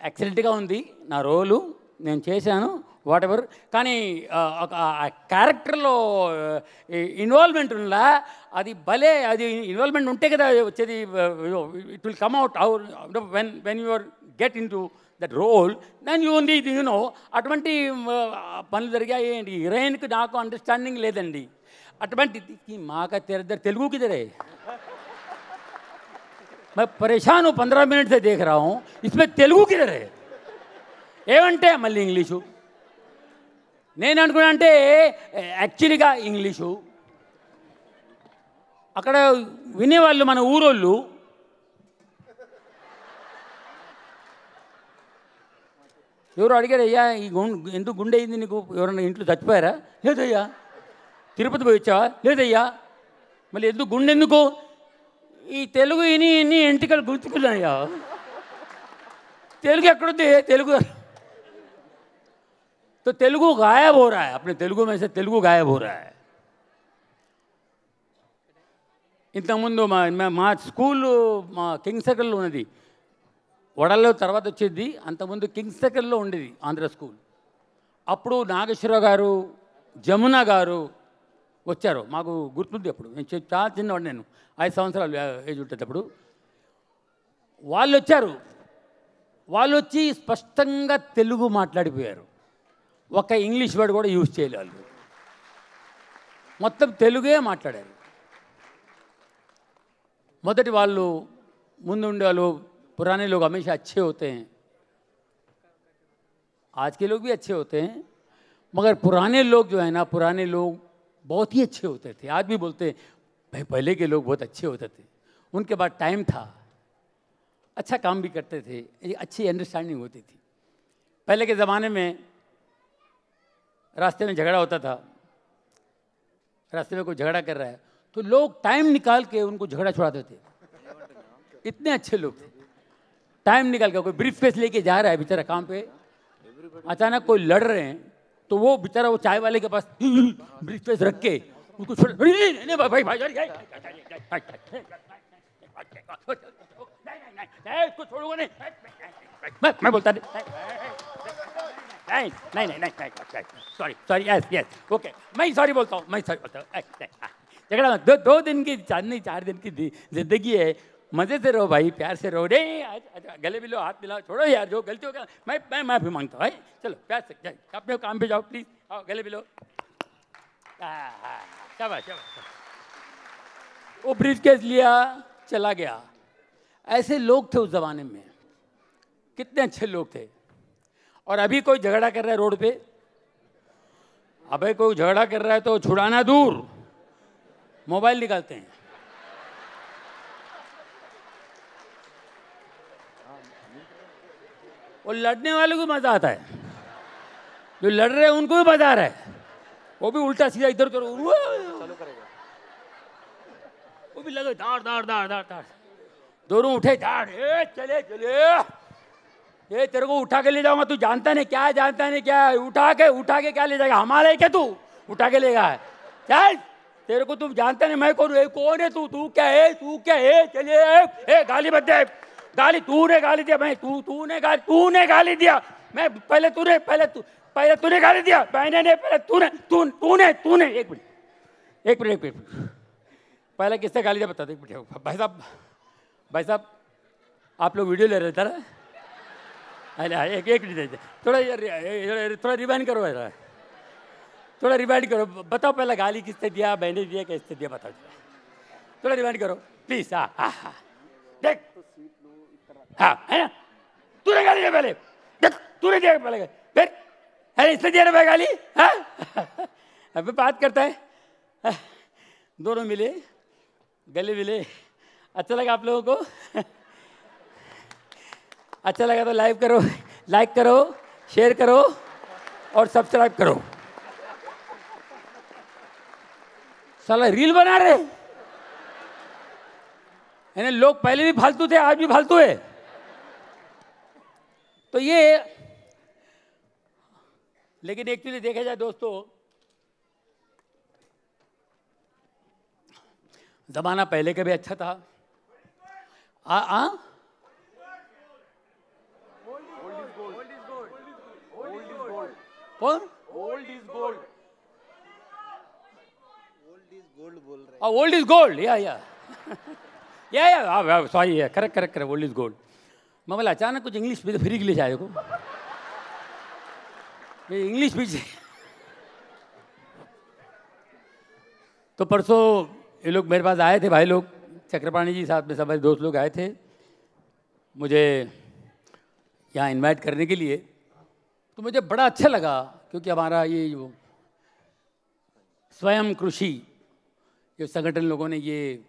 [SPEAKER 5] ఎక్సలెంట్గా ఉంది నా రోలు, నేను చేశాను వాట్ ఎవర్. కానీ ఒక క్యారెక్టర్లో ఇన్వాల్వ్మెంట్ ఉందా, అది భలే, అది ఇన్వాల్వ్మెంట్ ఉంటే కదా వచ్చేది. It will come out when you are get into that role, then you only you know. అటువంటి పనులు జరిగాయి. హీరోయిన్కి నాకు అండర్స్టాండింగ్ లేదండి. అటువంటి మాకు తెలుగు किधर है? मैं परेशान हूँ, 15 मिनट से देख रहा हूँ, इसमें తెలుగు किधर है? ఏమంటే మళ్ళీ ఇంగ్లీషు. నేను అనుకున్నా అంటే యాక్చువల్గా ఇంగ్లీషు. అక్కడ వినేవాళ్ళు మన ఊరోళ్ళు, ఎవరు అడిగారు, అయ్యా ఈ ఎందుకు గుండె అయింది నీకు, ఎవరన్నా ఇంట్లో చచ్చిపోయారా? లేదయ్యా. తిరుపతి పోయి వచ్చావా? లేదయ్యా. మళ్ళీ ఎందుకు గుండె ఎందుకు? ఈ తెలుగు ఇన్ని ఎంటికలు గుర్తుకున్నాయ్యా. తెలుగు ఎక్కడుంది? తెలుగు तो तेलुगु गायब हो रहा है, अपने तेलुगु में से तेलुगु गायब हो रहा है. ఇంతకుముందు మా స్కూలు మా కింగ్ సర్కిల్లో ఉన్నది, వడల్లో తర్వాత వచ్చేది. అంతకుముందు కింగ్ సర్కిల్లో ఉండేది ఆంధ్ర స్కూల్. అప్పుడు నాగేశ్వరరావు గారు, జమున గారు వచ్చారు, మాకు గుర్తుంది. అప్పుడు నేను చాలా చిన్నవాడు, నేను 5 సంవత్సరాలు ఏజ్ ఉండేటప్పుడు వాళ్ళు వచ్చారు. వాళ్ళు వచ్చి స్పష్టంగా తెలుగు మాట్లాడిపోయారు, ఒక ఇంగ్లీష్ వర్డ్ కూడా యూజ్ చేయలేదు, మొత్తం తెలుగే మాట్లాడారు. మొదటి వాళ్ళు ముందు ఉండే వాళ్ళు, पुराने लोग हमेशा अच्छे होते हैं, आज के लोग भी अच्छे होते हैं, मगर पुराने लोग जो है ना, पुराने लोग बहुत ही अच्छे होते थे. आज भी बोलते हैं भाई पहले के लोग बहुत अच्छे होते थे, उनके बाद टाइम था, अच्छा काम भी करते थे, एक अच्छी अंडरस्टैंडिंग होती थी। पहले के ज़माने में रास्ते में झगड़ा होता था, रास्ते में कोई झगड़ा कर रहा है तो लोग टाइम निकाल के उनको झगड़ा छुड़ाते थे। इतने अच्छे लोग थे, टाइम निकाल के। कोई ब्रीफ केस लेके जा रहा है बेचारा काम पे, अचानक कोई लड़ रहे हैं तो वो बेचारा वो चाय वाले के पास ब्रीफ केस रख के उनको छोड़, नहीं भाई भाई इसको छोड़ूंगा नहीं, मैं बोलता नहीं, सॉरी यस ओके, मैं सॉरी बोलता हूँ, झगड़ा दो दिन की चांदनी 4 दिन की जिंदगी है, मजे से रहो भाई, प्यार से रहो। नहीं गले मिलो, हाथ मिलाओ, छोड़ो यार, जो गलती हो गया मैं माफी मांगता हूँ, चलो प्यार से अपने काम पे जाओ प्लीज, आओ गले मिलो। शाबाश। वो ब्रीफ केस लिया, चला गया। ऐसे लोग थे उस जमाने में, कितने अच्छे लोग थे। और अभी कोई झगड़ा कर रहा है रोड पे, अबे कोई झगड़ा कर रहा है तो छुड़ाना दूर, मोबाइल निकालते हैं। वो लड़ने वाले को मजा आता है, जो लड़ रहे हैं उनको भी मजा आ रहा है, वो भी उल्टा सीधा इधर करो, वो भी लगे दाड़, दोनों उठे दाड़, चले ये तेरे को उठा के ले जाऊंगा, तू जानता नहीं क्या है, उठा के क्या ले जाएगा, हमारा है क्या तू उठा के लेगा है, चल तेरे को तुम जानता नहीं मैं कौन है तू क्या है, चलिए गाली मत दे, गाली तूने गाली दिया, मैं तूने गाली दिया, मैं पहले तूने गाली दिया, मैंने नहीं, पहले तूने एक मिनट पहले किसने गाली दिया बता दे। भाई साहब आप लोग वीडियो ले रहे थे ना, एक मिनट थोड़ा रिवाइंड करो, थोड़ा रिवाइंड करो, बताओ पहले गाली किसने दिया, मैंने दिया किसने दिया, बताओ थोड़ा रिवाइंड करो प्लीज। हाँ देख, हाँ है ना, तूने गाली दिया पहले, देख तूने दिया पहले, फिर अरे इसने दिया ना भाई गाली, हाँ अभी बात करता है, दोनों मिले, गले मिले। अच्छा लगा आप लोगों को? अच्छा लगा तो लाइक करो, शेयर करो और सब्सक्राइब करो। साला रील बना रहे हैं लोग, पहले भी फालतू थे, आज भी फालतू है। तो ये, लेकिन एक्चुअली देखा जाए दोस्तों, जमाना पहले का भी अच्छा था। कौन? ओल्ड इज गोल्ड या sorry, correct old is gold. मैं बोला अचानक कुछ इंग्लिश भी फिर इंग्लिश आए को, इंग्लिश भी। तो परसों ये लोग मेरे पास आए थे, भाई लोग, चक्रपाणी जी साथ में सब दोस्त लोग आए थे मुझे यहाँ इनवाइट करने के लिए। तो मुझे बड़ा अच्छा लगा, क्योंकि हमारा ये जो स्वयं कृषि जो संगठन लोगों ने ये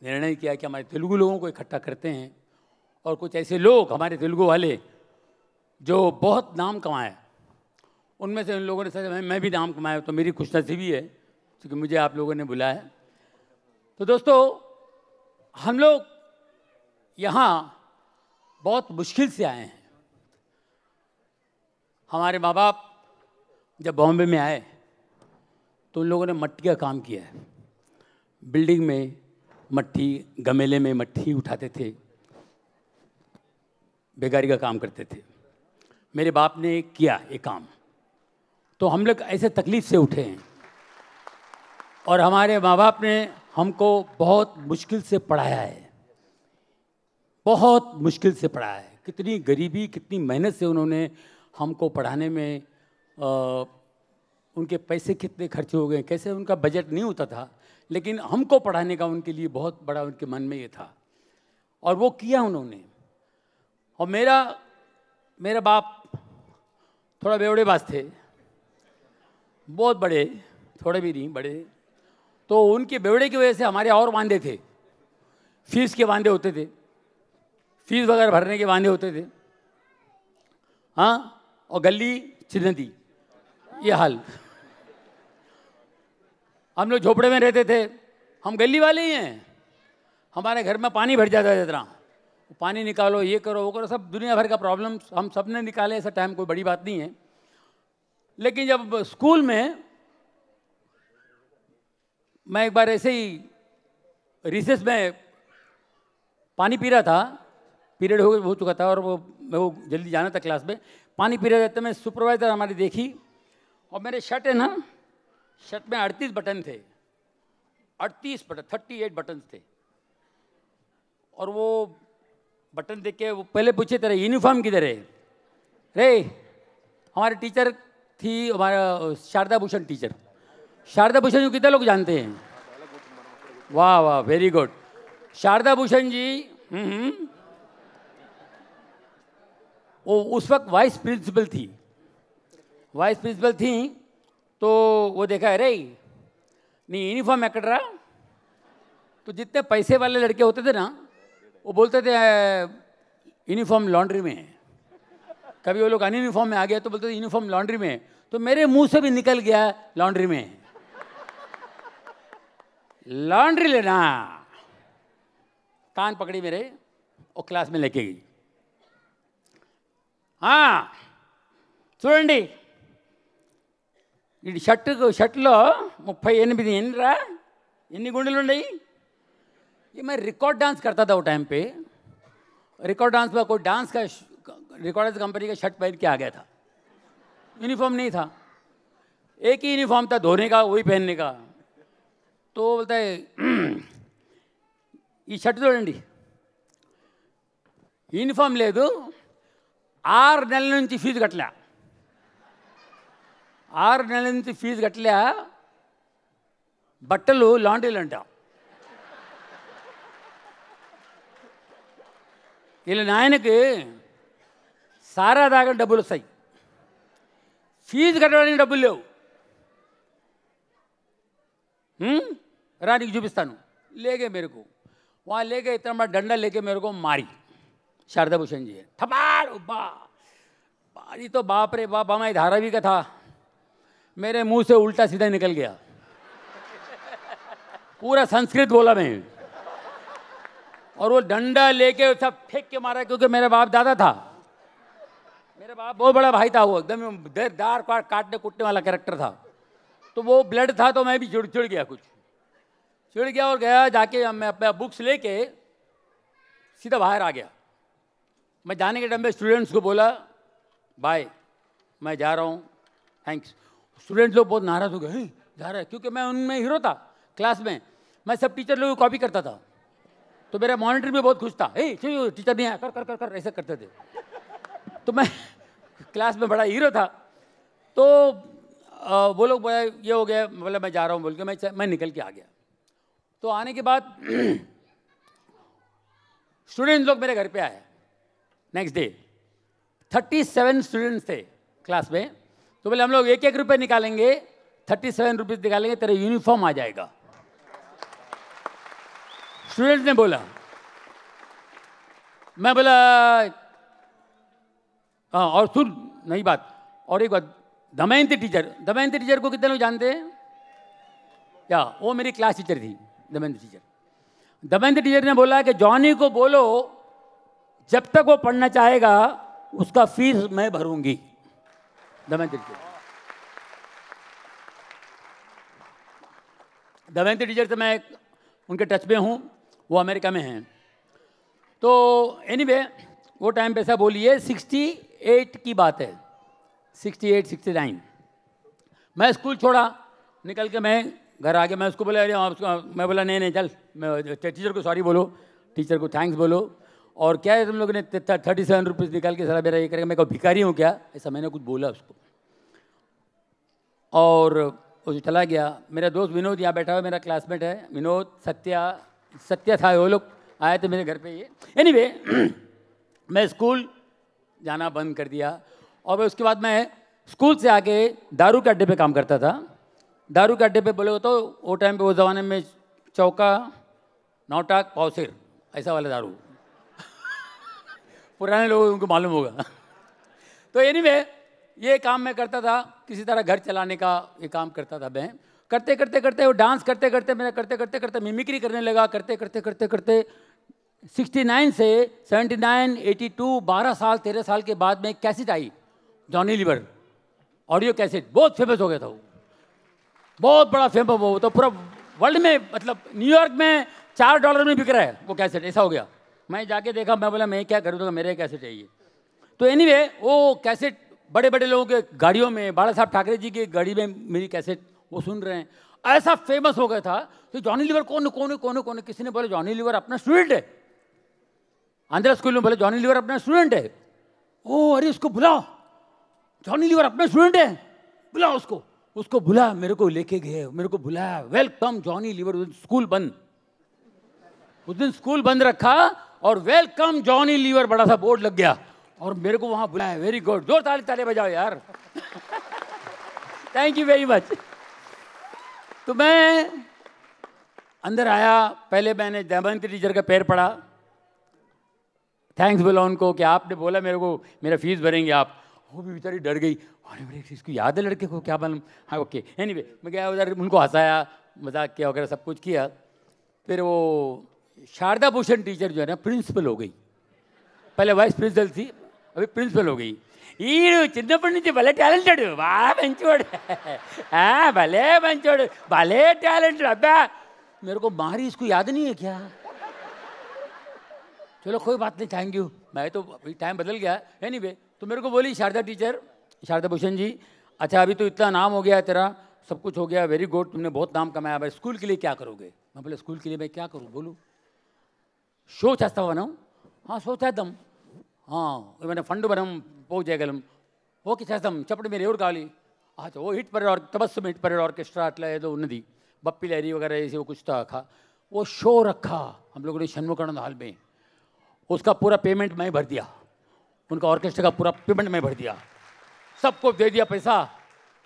[SPEAKER 5] निर्णय किया कि हमारे तेलुगु लोगों को इकट्ठा करते हैं, और कुछ ऐसे लोग हमारे तेलुगु वाले जो बहुत नाम कमाए, उनमें से उन लोगों ने सोचा मैं भी नाम कमाया, तो मेरी खुशनसीबी है क्योंकि मुझे आप लोगों ने बुलाया। तो दोस्तों, हम लोग यहाँ बहुत मुश्किल से आए हैं। हमारे माँ बाप जब बॉम्बे में आए तो उन लोगों ने मट्टी का काम किया है, बिल्डिंग में मट्टी, गमेले में मट्टी उठाते थे, बेगारी का काम करते थे। मेरे बाप ने किया ये काम, तो हम लोग ऐसे तकलीफ से उठे हैं, और हमारे माँ बाप ने हमको बहुत मुश्किल से पढ़ाया है, बहुत मुश्किल से पढ़ाया है। कितनी गरीबी, कितनी मेहनत से उन्होंने हमको पढ़ाने में, उनके पैसे कितने खर्चे हो गए, कैसे उनका बजट नहीं होता था, लेकिन हमको पढ़ाने का उनके लिए बहुत बड़ा उनके मन में ये था, और वो किया उन्होंने। और मेरा बाप थोड़ा बेवड़ेबाज थे, बहुत बड़े, थोड़े भी नहीं बड़े। तो उनके बेवड़े की वजह से हमारे और वांदे थे, फीस के वांदे होते थे, फीस वगैरह भरने के वांदे होते थे। हाँ, और गली चिन्हती, ये हाल। हम लोग झोपड़े में रहते थे, हम गली वाले ही हैं। हमारे घर में पानी भर जाता है, जितना पानी निकालो, ये करो वो करो, सब दुनिया भर का प्रॉब्लम हम सब ने निकाले। ऐसा टाइम कोई बड़ी बात नहीं है। लेकिन जब स्कूल में मैं एक बार ऐसे ही रिसेस में पानी पी रहा था, पीरियड हो चुका था और वो जल्दी जाना था क्लास में, पानी पी रहे थे। मैं सुपरवाइज़र हमारी देखी और मेरे शर्ट है ना, शर्ट में 38 बटन थे, 38 बटन, 38 बटन थे। और वो बटन देख के वो पहले पूछे तेरा यूनिफॉर्म किधर है रे। हमारे टीचर थी, हमारा शारदा भूषण टीचर। शारदा भूषण को कितने लोग जानते हैं? वाह वाह, वेरी गुड। शारदा भूषण जी वो उस वक्त वाइस प्रिंसिपल थी। वाइस प्रिंसिपल थी तो वो देखा, अरे नहीं यूनिफॉर्म एकर रहा। तो जितने पैसे वाले लड़के होते थे ना, वो बोलते थे यूनिफॉर्म लॉन्ड्री में है। कभी वो लोग अनयूनिफॉर्म में आ गया तो बोलते थे यूनिफॉर्म लॉन्ड्री में है। तो मेरे मुंह से भी निकल गया लॉन्ड्री में है। लॉन्ड्री लेना, कान पकड़ी मेरे और क्लास में लेके गई। చూడండి ఈ షర్ట్లో 38 ఎన్నిరా, ఎన్ని గుండెలు ఉన్నాయి। ये मैं रिकॉर्ड डांस करता था वो टाइम पे। रिकॉर्ड डांस में कोई डांस का रिकॉर्ड कंपनी का शर्ट पहन के आ गया था, यूनिफॉर्म नहीं था। एक ही यूनिफॉर्म था धोने का, वही पहनने का। तो बोलता है ఈ షర్ట్ చూడండి, యూనిఫామ్ లేదు, 6 నెలల నుంచి ఫీజు కట్టలే, 6 నెలల నుంచి ఫీజు కట్టలే, బట్టలు లాండ్రీలు అంట। వీళ్ళ నాయనకి సారా దాకా డబ్బులు వస్తాయి, ఫీజు కట్టడానికి డబ్బులు లేవు। రా నీకు చూపిస్తాను। లేకే మేరకు वहाँ ले गए, इतना बड़ा डंडा लेके मेरे को मारी शारदा भूषण जी। ठपाड़ बारी तो बाप रे बाप, हमारी धारावी का था, मेरे मुंह से उल्टा सीधा निकल गया। पूरा संस्कृत बोला मैं, और वो डंडा लेके सब फेंक के मारा, क्योंकि मेरा बाप दादा था, मेरा बाप बहुत बड़ा भाई था। वो एकदम दार काटने कूटने वाला कैरेक्टर था। तो वो ब्लड था, तो मैं भी चिड़ गया, कुछ चिड़ गया और गया जाके मैं अपना बुक्स लेके सीधा बाहर आ गया। मैं जाने के टाइम में स्टूडेंट्स को बोला बाय, मैं जा रहा हूँ, थैंक्स। स्टूडेंट्स लोग बहुत नाराज़ हो गए, जा रहा है, क्योंकि मैं उनमें हीरो था क्लास में। मैं सब टीचर लोगों को कॉपी करता था, तो मेरा मॉनिटर भी बहुत खुश था। टीचर नहीं आया, कर कर कर कर ऐसे करते थे। तो मैं क्लास में बड़ा हीरो था। तो वो लोग बोला ये हो गया, बोला मैं जा रहा हूँ बोल के मैं निकल के आ गया। तो आने के बाद स्टूडेंट्स लोग मेरे घर पे आए नेक्स्ट डे। 37 स्टूडेंट्स थे क्लास में। तो बोले हम लोग 1-1 रुपये निकालेंगे, 37 रुपीज़ निकालेंगे, तेरा यूनिफॉर्म आ जाएगा। स्टूडेंट्स ने बोला, मैं बोला हाँ। और सुन नई बात, और एक बात, दमयंती टीचर को कितने लोग जानते हैं? क्या वो मेरी क्लास टीचर थी, दमयंती टीचर ने बोला कि जॉनी को बोलो जब तक वो पढ़ना चाहेगा उसका फीस मैं भरूंगी। दमयंती टीचर से मैं उनके टच में हूँ, वो अमेरिका में हैं। तो एनीवे वो टाइम पे ऐसा बोलिए 68 की बात है, 68-69। मैं स्कूल छोड़ा, निकल के मैं घर आ गया। मैं उसको बोला, अरे मैं बोला नहीं चल, मैं टीचर को सॉरी बोलो, टीचर को थैंक्स बोलो। और क्या है तुम लोगों ने 37 रुपीज़ निकाल के सारा मेरा ये करेगा, मैं को भिखारी हूँ क्या, ऐसा मैंने कुछ बोला उसको। और वो चला गया। मेरा दोस्त विनोद यहाँ बैठा हुआ, मेरा क्लासमेट है विनोद, सत्या था, वो लोग आए थे मेरे घर पे। ये एनीवे मैं स्कूल जाना बंद कर दिया। और उसके बाद मैं स्कूल से आके दारू के अड्डे पे काम करता था। दारू के अड्डे पे बोले तो वो टाइम पे, वो ज़माने में चौका, नौटाक, पावसिर, ऐसा वाला दारू पुराने लोगों को मालूम होगा। तो एनीवे ये काम मैं करता था, किसी तरह घर चलाने का ये काम करता था मैं। करते करते करते वो डांस करते करते मेरा करते करते करते मिमिक्री करने लगा। करते करते करते करते 69 से 79, 82, 12 साल 13 साल के बाद में कैसेट आई, जॉनी लीवर ऑडियो कैसेट, बहुत फेमस हो गया था वो, बहुत बड़ा फेमस वो तो पूरा वर्ल्ड में, मतलब न्यूयॉर्क में $4 में बिक रहा है वो कैसेट, ऐसा हो गया। मैं जाके देखा, मैं बोला मैं क्या करूँगा, मेरे कैसेट चाहिए। तो एनीवे वो कैसेट बड़े बड़े लोगों के गाड़ियों में, बाला साहब ठाकरे जी की गाड़ी में मेरी कैसेट वो सुन रहे हैं, ऐसा फेमस हो गया था। तो जॉनी लीवर कौन कौन कौन कौन, किसी ने बोला जॉनी लीवर अपना स्टूडेंट है, आंध्रा स्कूल में बोले जॉनी लीवर अपना स्टूडेंट है। ओ अरे उसको बुलाओ, जॉनी लीवर अपना स्टूडेंट है, बुलाओ उसको। उसको बुला, मेरे को लेके गए, मेरे को बुलाया, वेलकम जॉनी लीवर। स्कूल बंद, उस दिन स्कूल बंद रखा और वेलकम जॉनी लीवर बड़ा सा बोर्ड लग गया और मेरे को वहां बुलाया। वेरी गुड, जोर ताली ताली बजाओ यार। Thank you very much. तो मैं अंदर आया, पहले मैंने दमयंती टीचर का पैर पड़ा, थैंक्स बोला उनको कि आपने बोला मेरे को मेरा फीस भरेंगे आप। वो भी बेचारी डर गई, अरे मेरे इसको याद है लड़के को, क्या मालूम। हाँ ओके, एनीवे मैं गया उधर, उनको हंसाया, मजाक किया वगैरह सब कुछ किया। फिर वो शारदा भूषण टीचर जो है ना प्रिंसिपल हो गई, पहले वाइस प्रिंसिपल थी, अभी प्रिंसिपल हो गई। ఈడు చిన్నప్పటి నుంచి భలే టాలెంటెడ్, బాగా మంచివాడు, భలే మంచివాడు, భలే టాలెంటెడ్। अब्बा मेरे को मारी, इसको याद नहीं है क्या? चलो कोई बात नहीं, थैंक यू। मैं तो अभी टाइम बदल गया। एनीवे तो मेरे को बोली शारदा टीचर, शारदा भूषण जी, अच्छा अभी तो इतना नाम हो गया है तेरा, सब कुछ हो गया, वेरी गुड, तुमने बहुत नाम कमाया, भाई स्कूल के लिए क्या करोगे? मैं बोले स्कूल के लिए मैं क्या करूँ, बोलूँ షో చేస్తావా నువ్వు? షో చేద్దాం, ఏమైనా ఫండ్ మనం పోగు చేయగలం, ఓకే చేద్దాం, చెప్పండి మీరు ఎవరు కావాలి? ఓ hit parade, Tabassum hit parade orchestra అట్లా ఏదో ఉన్నది, बप्पी लहरी वगैरह ऐसे वो कुछ था। वो शो रखा हम लोगों ने षणमुखानंद हॉल में, उसका पूरा पेमेंट मैं भर दिया, उनका ऑर्केस्ट्रा का पूरा पेमेंट मैं भर दिया, सबको दे दिया पैसा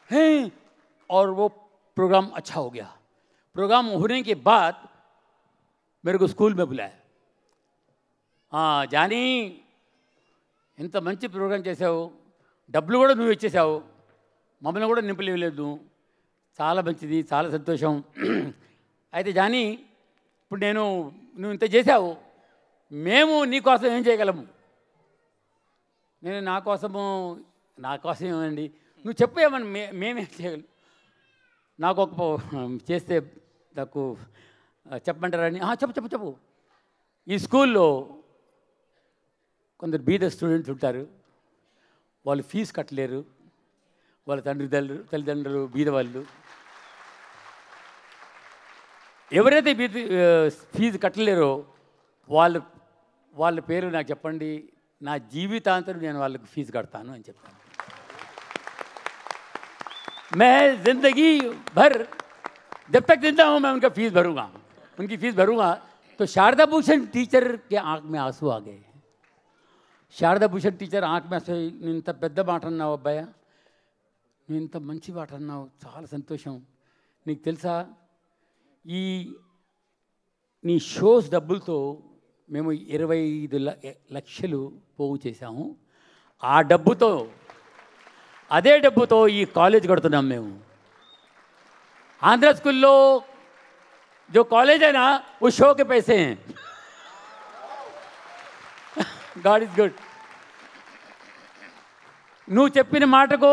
[SPEAKER 5] हैं। और वो प्रोग्राम अच्छा हो गया। प्रोग्राम होने के बाद मेरे को स्कूल में बुलाया, జానీ ఇంత మంచి ప్రోగ్రాం చేసావు, డబ్బులు కూడా నువ్వు ఇచ్చేసావు, మమ్మల్ని కూడా నింపలేదు, చాలా మంచిది, చాలా సంతోషం। అయితే జానీ ఇప్పుడు నువ్వు ఇంత చేసావు, మేము నీ కోసం ఏం చేయగలము? నేను నా కోసం ఏమండి, నువ్వు చెప్పు ఏమని, మేమేం చేయగలం? నాకు ఒక చేస్తే నాకు చెప్పమంటారని, చెప్పు। ఈ స్కూల్లో కొందరు బీద స్టూడెంట్స్ ఉంటారు, వాళ్ళు ఫీజు కట్టలేరు, వాళ్ళ తల్లిదండ్రులు బీద వాళ్ళు, ఎవరైతే ఫీజు కట్టలేరో వాళ్ళ పేరు నాకు చెప్పండి, నా జీవితాంతం నేను వాళ్ళకి ఫీజు కడతాను అని చెప్పాను। मैं ज़िंदगी भर जब तक जिंदा हूँ मैं उनका फीस भरूँगा, उनकी फीस भरूँगा। तो शारदा भूषण टीचर के आँख में आंसू आ गए। శారదా భూషణ్ టీచర్ ఆంఖ మీద నేను ఇంత పెద్ద మాట అన్నావు అబ్బాయ, నువ్వు ఇంత మంచి మాట అన్నావు, చాలా సంతోషం। నీకు తెలుసా నీ షోస్ డబ్బులతో మేము 25 లక్షలు పోగు చేశాము। ఆ డబ్బుతో, అదే డబ్బుతో ఈ కాలేజ్ కడుతున్నాం మేము। आंध्रा स्कूल जो कॉलेज है ना, वो शो के पैसे हैं। गाड इज गुड। నువ్వు చెప్పిన మాటకు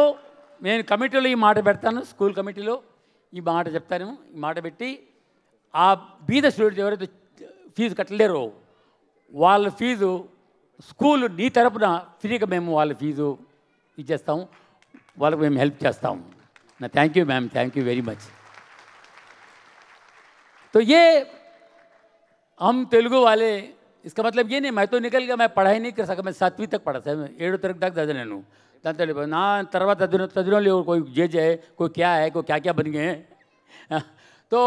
[SPEAKER 5] నేను కమిటీలో ఈ మాట పెడతాను, స్కూల్ కమిటీలో ఈ మాట చెప్తాను। ఈ మాట పెట్టి ఆ బీద స్టూడెంట్స్ ఎవరైతే ఫీజు కట్టలేరో వాళ్ళ ఫీజు స్కూల్ నీ తరపున ఫ్రీగా మేము వాళ్ళ ఫీజు ఇచ్చేస్తాము, వాళ్ళకు మేము హెల్ప్ చేస్తాము। నా thank you ma'am, thank you very much. तो ये हम तेलुगु वाले, इसका मतलब ये नहीं मैं तो निकल गया, मैं पढ़ाई नहीं कर सका, मैं 7वीं तक पढ़ा था, 7వ తరగతి దాకా చదివాను। దాని తర్వాత నా తర్వాత చదివిన వాళ్ళు कोई जज है, कोई क्या है, कोई क्या क्या बन गए हैं। तो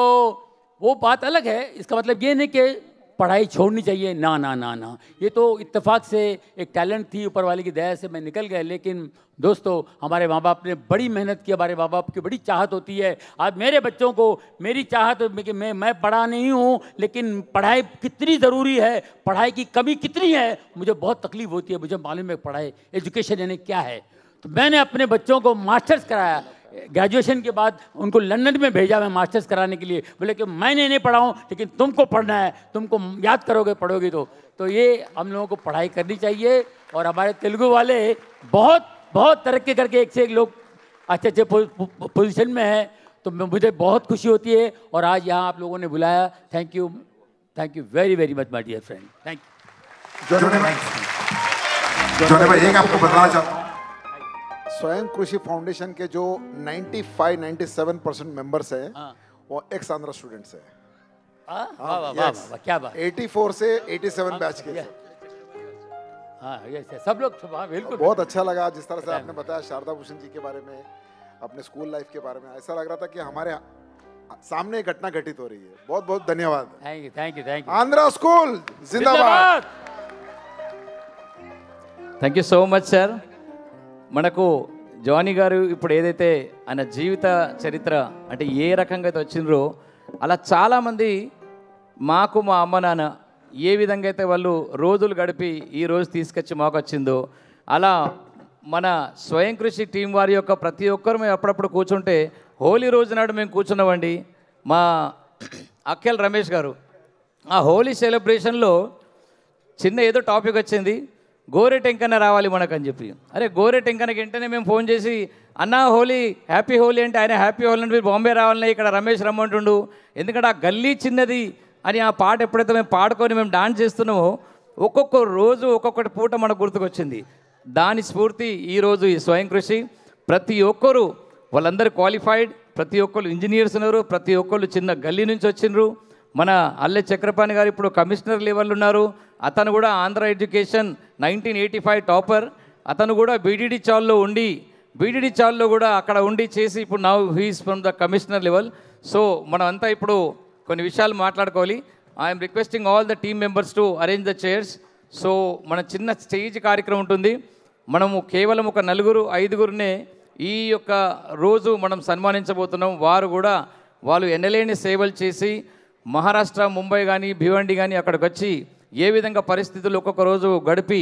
[SPEAKER 5] वो बात अलग है। इसका मतलब ये नहीं कि पढ़ाई छोड़नी चाहिए, ना ना ना ना, ये तो इत्तेफाक से एक टैलेंट थी, ऊपर वाले की दया से मैं निकल गया। लेकिन दोस्तों, हमारे माँ बाप ने बड़ी मेहनत की, हमारे माँ बाप की बड़ी चाहत होती है। आज मेरे बच्चों को मेरी चाहत कि मैं पढ़ा नहीं हूँ, लेकिन पढ़ाई कितनी ज़रूरी है, पढ़ाई की कमी कितनी है, मुझे बहुत तकलीफ होती है। मुझे मालूम है पढ़ाई, एजुकेशन यानी क्या है। तो मैंने अपने बच्चों को मास्टर्स कराया, ग्रेजुएशन के बाद उनको लंदन में भेजा मैं मास्टर्स कराने के लिए। बोले कि मैंने नहीं पढ़ाऊँ, लेकिन तुमको पढ़ना है, तुमको याद करोगे पढ़ोगे तो ये हम लोगों को पढ़ाई करनी चाहिए। और हमारे तेलुगु वाले बहुत बहुत तरक्की करके एक से एक लोग अच्छे अच्छे पोजीशन में हैं, तो मुझे बहुत खुशी होती है। और आज यहाँ आप लोगों ने बुलाया, thank you very very much my dear friend, thank you.
[SPEAKER 6] जोने भाई एक आपको बताना चाहता हूँ,
[SPEAKER 7] स्वयं कृषि फाउंडेशन के जो 95-97% मेंबर्स हैं, वो एक्स आंध्रा स्टूडेंट्स हैं।
[SPEAKER 5] वाह वाह वाह, क्या बात।
[SPEAKER 7] 84 से 87 बैच के।
[SPEAKER 5] हाँ यस, सब लोग बिल्कुल।
[SPEAKER 7] बहुत अच्छा लगा जिस तरह से आपने बताया शारदा भूषण जी के बारे में, अपने स्कूल लाइफ के बारे में। ऐसा लग रहा था कि हमारे सामने एक घटना घटित हो रही है। बहुत बहुत धन्यवाद।
[SPEAKER 5] Thank you thank you thank you.
[SPEAKER 7] Andhra school जिंदाबाद।
[SPEAKER 3] Thank you so much sir. మనకు జానీ గారు ఇప్పుడు ఏదైతే ఆయన జీవిత చరిత్ర అంటే ఏ రకంగా అయితే వచ్చిండ్రో, అలా చాలామంది మాకు మా అమ్మ నాన్న ఏ విధంగా అయితే వాళ్ళు రోజులు గడిపి ఈ రోజు తీసుకొచ్చి మాకు వచ్చిందో, అలా మన స్వయం కృషి టీం వారి యొక్క ప్రతి ఒక్కరు మేము అప్పుడప్పుడు కూర్చుంటే, హోలీ రోజు నాడు మేము కూర్చున్నామండి. మా అక్కెల్ రమేష్ గారు ఆ హోలీ సెలబ్రేషన్లో చిన్న ఏదో టాపిక్ వచ్చింది, గోరె టెంకన్న రావాలి మనకు అని చెప్పి. అరే గోరె టెంకన్నకి వెంటనే మేము ఫోన్ చేసి, అన్నా హోలీ హ్యాపీ హోలీ అంటే ఆయన హ్యాపీ హోలీ అంటే మీరు బాంబే రావాలని ఇక్కడ రమేష్ రమ్మంటుండు. ఎందుకంటే ఆ గల్లీ చిన్నది అని ఆ పాట ఎప్పుడైతే మేము పాడుకొని మేము డాన్స్ చేస్తున్నామో, ఒక్కొక్క రోజు ఒక్కొక్కటి పూట మనకు గుర్తుకొచ్చింది. దాని స్ఫూర్తి ఈరోజు ఈ స్వయం కృషి. ప్రతి ఒక్కరు వాళ్ళందరూ క్వాలిఫైడ్, ప్రతి ఒక్కరు ఇంజనీర్స్ ఉన్నారు, ప్రతి ఒక్కరు చిన్న గల్లీ నుంచి వచ్చిండ్రు. మన అల్లె చక్రపాణి గారు ఇప్పుడు కమిషనర్ లెవెల్ ఉన్నారు. అతను కూడా ఆంధ్ర ఎడ్యుకేషన్ 1985 టాపర్. అతను కూడా బీడీడీ చాల్లో ఉండి, బీడీడీ చాల్లో కూడా అక్కడ ఉండి చేసి ఇప్పుడు now he's from the commissioner level. So మనం అంతా ఇప్పుడు కొన్ని విషయాలు మాట్లాడుకోవాలి. I'm requesting all the team members to arrange the chairs. So మన చిన్న స్టేజ్ కార్యక్రమం ఉంటుంది. మనము కేవలం ఒక 4-5 ఈ యొక్క రోజు మనం సన్మానించబోతున్నాం. వారు కూడా వాళ్ళు ఎన్నలేని సేవలు చేసి మహారాష్ట్ర, ముంబై కానీ భివండి కానీ అక్కడికి వచ్చి ఏ విధంగా పరిస్థితులు ఒక్కొక్క రోజు గడిపి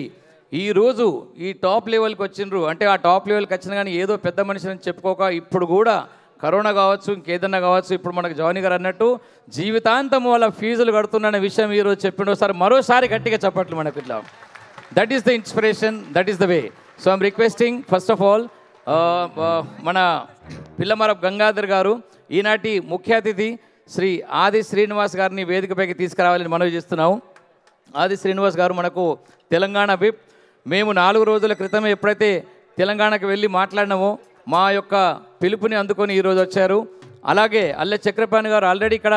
[SPEAKER 3] ఈరోజు ఈ టాప్ లెవెల్కి వచ్చిండ్రు. అంటే ఆ టాప్ లెవెల్కి వచ్చిన కానీ ఏదో పెద్ద మనిషిని చెప్పుకోక, ఇప్పుడు కూడా కరోనా కావచ్చు ఇంకేదన్నా కావచ్చు, ఇప్పుడు మనకు జానీ గారు అన్నట్టు జీవితాంతం వాళ్ళ ఫీజులు కడుతున్న విషయం ఈరోజు చెప్పిండు. ఒకసారి మరోసారి గట్టిగా చెప్పట్లు మనకు ఇట్లా. That is the inspiration, that is the way. So I'm requesting first of all మన పిల్లమరపు గంగాధర్ గారు, ఈనాటి ముఖ్య అతిథి శ్రీ ఆది శ్రీనివాస్ గారిని వేదికపైకి తీసుకురావాలని మనవి చేస్తున్నాము. ఆది శ్రీనివాస్ గారు మనకు తెలంగాణ విప్. మేము 4 రోజుల క్రితమే ఎప్పుడైతే తెలంగాణకు వెళ్ళి మాట్లాడినామో మా యొక్క పిలుపుని అందుకొని ఈరోజు వచ్చారు. అలాగే అల్లె చక్రపాణి గారు ఆల్రెడీ ఇక్కడ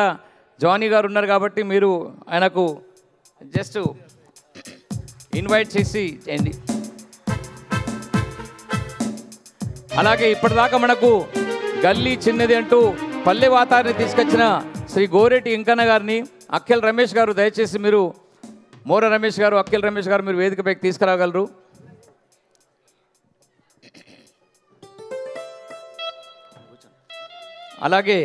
[SPEAKER 3] జానీ గారు ఉన్నారు కాబట్టి మీరు ఆయనకు జస్ట్ ఇన్వైట్ చేసి చేయండి. అలాగే ఇప్పటిదాకా మనకు గల్లీ చిన్నది అంటూ పల్లె వాతావరణం తీసుకొచ్చిన శ్రీ గోరెటి ఇంకన్న గారిని, అక్కెల్ రమేష్ గారు దయచేసి మీరు, మోర రమేష్ గారు, అక్కెల్ రమేష్ గారు మీరు వేదికపైకి తీసుకురాగలరు. అలాగే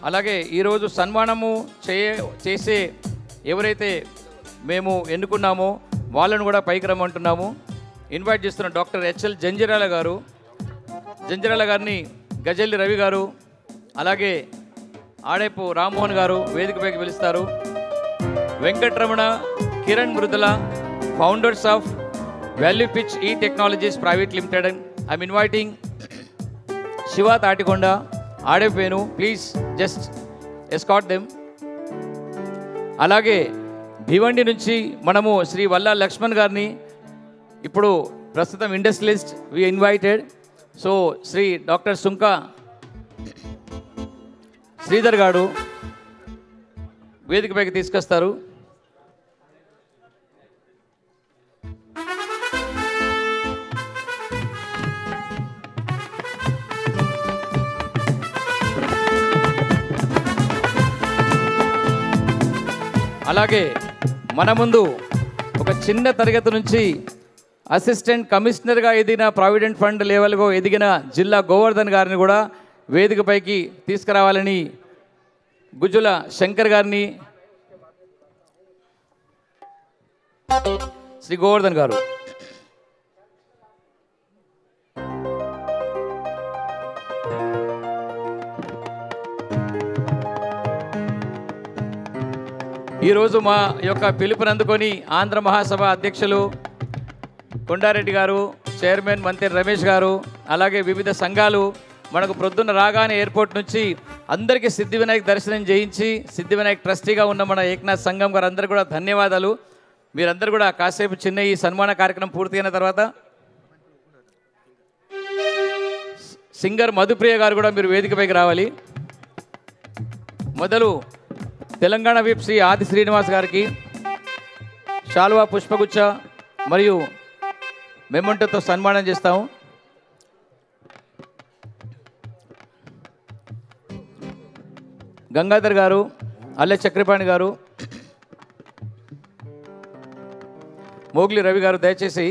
[SPEAKER 3] అలాగే ఈరోజు సన్మానము చేసే ఎవరైతే మేము ఎన్నుకున్నామో వాళ్ళను కూడా పైకి రమ్మంటున్నాము. ఇన్వైట్ చేస్తున్న డాక్టర్ హెచ్ఎల్ జంజిరాల గారు, జంజిరాల గారిని గజల్లి రవి గారు, అలాగే ఆడేపు రామ్మోహన్ గారు వేదికపైకి పిలుస్తారు. Venkataramana, Kiran Mrudula, founders of value pitch e technologies private limited. I'm inviting Shiva Tatikonda, ఆడేపేను, ప్లీజ్ జస్ట్ ఎస్కాట్ దెమ్. అలాగే భివండి నుంచి మనము శ్రీ వల్లా లక్ష్మణ్ గారిని, ఇప్పుడు ప్రస్తుతం industrialist, we invited. So Shri doctor Sunka Sridhar గారు వేదికపైకి తీసుకొస్తారు. అలాగే మన ముందు ఒక చిన్న తరగతి నుంచి అసిస్టెంట్ కమిషనర్గా ఎదిగిన ప్రావిడెంట్ ఫండ్ లెవెల్గా ఎదిగిన జిల్లా గోవర్ధన్ గారిని కూడా వేదికపైకి తీసుకురావాలని గుజ్జుల శంకర్ గారిని, శ్రీ గోవర్ధన్ గారు. ఈరోజు మా యొక్క పిలుపుని అందుకొని ఆంధ్ర మహాసభ అధ్యక్షులు కొండారెడ్డి గారు, చైర్మన్ మంత్రి రమేష్ గారు, అలాగే వివిధ సంఘాలు మనకు ప్రొద్దున రాగానే ఎయిర్పోర్ట్ నుంచి అందరికీ సిద్ధివినాయక్ దర్శనం చేయించి సిద్ధివినాయక్ ట్రస్టీగా ఉన్న మన ఏకనాథ్ సంఘం గారు అందరూ కూడా ధన్యవాదాలు. మీరందరూ కూడా కాసేపు చిన్న ఈ సన్మాన కార్యక్రమం పూర్తయిన తర్వాత సింగర్ మధుప్రియ గారు కూడా మీరు వేదికపైకి రావాలి. మొదలు తెలంగాణ విప్ శ్రీ ఆది శ్రీనివాస్ గారికి శాలువా పుష్పగుచ్చ మరియు మెమంటోతో సన్మానం చేస్తాము. గంగాధర్ గారు, అల్లె చక్రపాణి గారు, మోగ్లి రవి గారు దయచేసి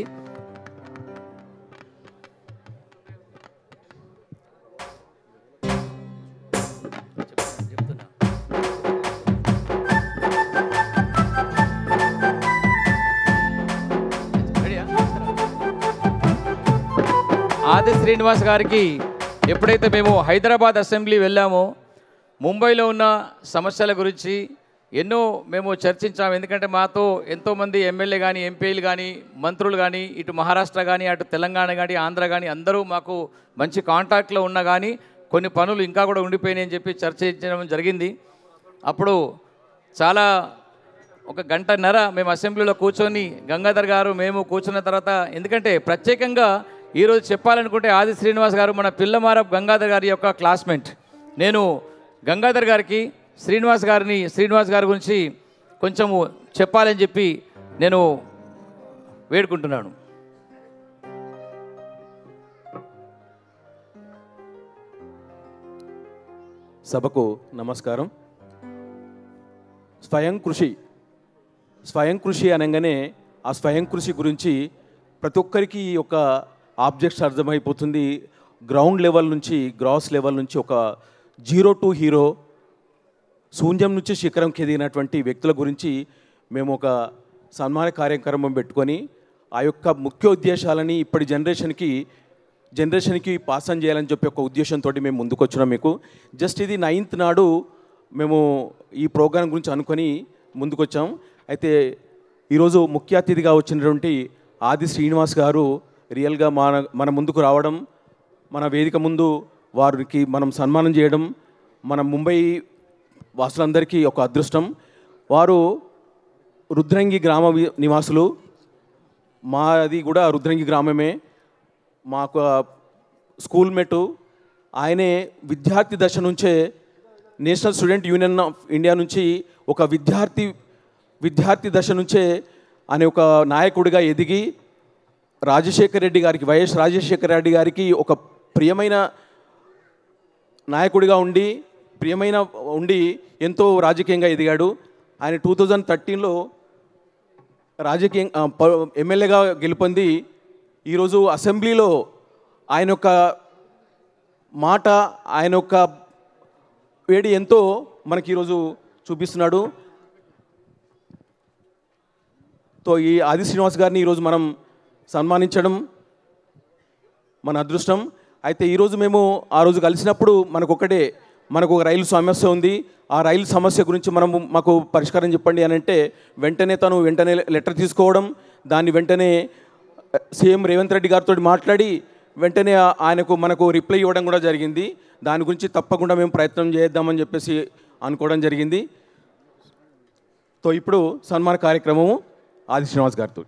[SPEAKER 3] ఆది శ్రీనివాస్ గారికి ఎప్పుడైతే మేము హైదరాబాద్ అసెంబ్లీ వెళ్ళామో ముంబైలో ఉన్న సమస్యల గురించి ఎన్నో మేము చర్చించాము. ఎందుకంటే మాతో ఎంతోమంది ఎమ్మెల్యే కానీ, ఎంపీలు కానీ, మంత్రులు కానీ, ఇటు మహారాష్ట్ర కానీ, అటు తెలంగాణ కానీ, ఆంధ్ర కానీ అందరూ మాకు మంచి కాంటాక్ట్లో ఉన్నా కానీ కొన్ని పనులు ఇంకా కూడా ఉండిపోయినాయని చెప్పి చర్చించడం జరిగింది. అప్పుడు చాలా ఒక గంటన్నర మేము అసెంబ్లీలో కూర్చొని గంగాధర్ గారు మేము కూర్చున్న తర్వాత, ఎందుకంటే ప్రత్యేకంగా ఈరోజు చెప్పాలనుకుంటే ఆది శ్రీనివాస్ గారు మన పిల్లమారప్ గంగాధర్ గారి యొక్క క్లాస్మేట్. నేను గంగాధర్ గారికి శ్రీనివాస్ గారి గురించి కొంచెము చెప్పాలని చెప్పి నేను వేడుకుంటున్నాను.
[SPEAKER 8] సభకు నమస్కారం. స్వయం కృషి అనగానే ఆ స్వయం కృషి గురించి ప్రతి ఒక్కరికి ఒక ఆబ్జెక్ట్స్ అర్థమైపోతుంది. గ్రౌండ్ లెవెల్ నుంచి, గ్రాస్ లెవెల్ నుంచి ఒక జీరో టు హీరో, శూన్యం నుంచి శిఖరంకి ఎదిగినటువంటి వ్యక్తుల గురించి మేము ఒక సన్మాన కార్యక్రమం పెట్టుకొని ఆ యొక్క ముఖ్య ఉద్దేశాలని ఇప్పటి జనరేషన్కి పాస్ ఆన్ చేయాలని చెప్పి ఒక ఉద్దేశంతో మేము ముందుకు వచ్చినాం. మీకు జస్ట్ ఇది 9th నాడు మేము ఈ ప్రోగ్రాం గురించి అనుకొని ముందుకు వచ్చాం. అయితే ఈరోజు ముఖ్య అతిథిగా వచ్చినటువంటి ఆది శ్రీనివాస్ గారు రియల్గా మన ముందుకు రావడం, మన వేదిక ముందు వారికి మనం సన్మానం చేయడం మన ముంబై వాసులందరికీ ఒక అదృష్టం. వారు రుద్రంగి గ్రామ నివాసులు, మాది కూడా రుద్రంగి గ్రామమే. మాకు స్కూల్ మేటు ఆయనే. విద్యార్థి దశ నుంచే national student union of India నుంచి ఒక విద్యార్థి దశ నుంచే అనే ఒక నాయకుడిగా ఎదిగి వైఎస్ రాజశేఖర రెడ్డి గారికి ఒక ప్రియమైన నాయకుడిగా ఉండి ఎంతో రాజకీయంగా ఎదిగాడు. ఆయన 2013లో ఎమ్మెల్యేగా గెలుపొంది ఈరోజు అసెంబ్లీలో ఆయన యొక్క మాట, ఆయన యొక్క వేడి ఎంతో మనకి ఈరోజు చూపిస్తున్నాడు. ఈ ఆది శ్రీనివాస్ గారిని ఈరోజు మనం సన్మానించడం మన అదృష్టం. అయితే ఈరోజు మేము ఆ రోజు కలిసినప్పుడు మనకు ఒక రైలు సమస్య ఉంది. ఆ రైలు సమస్య గురించి మాకు పరిష్కారం చెప్పండి అని అంటే తను వెంటనే లెటర్ తీసుకోవడం, దాన్ని వెంటనే సీఎం రేవంత్ రెడ్డి గారితో మాట్లాడి వెంటనే మనకు రిప్లై ఇవ్వడం కూడా జరిగింది. దాని గురించి తప్పకుండా మేము ప్రయత్నం చేద్దామని చెప్పేసి అనుకోవడం జరిగింది. ఇప్పుడు సన్మాన కార్యక్రమము ఆది శ్రీనివాస్ గారితో.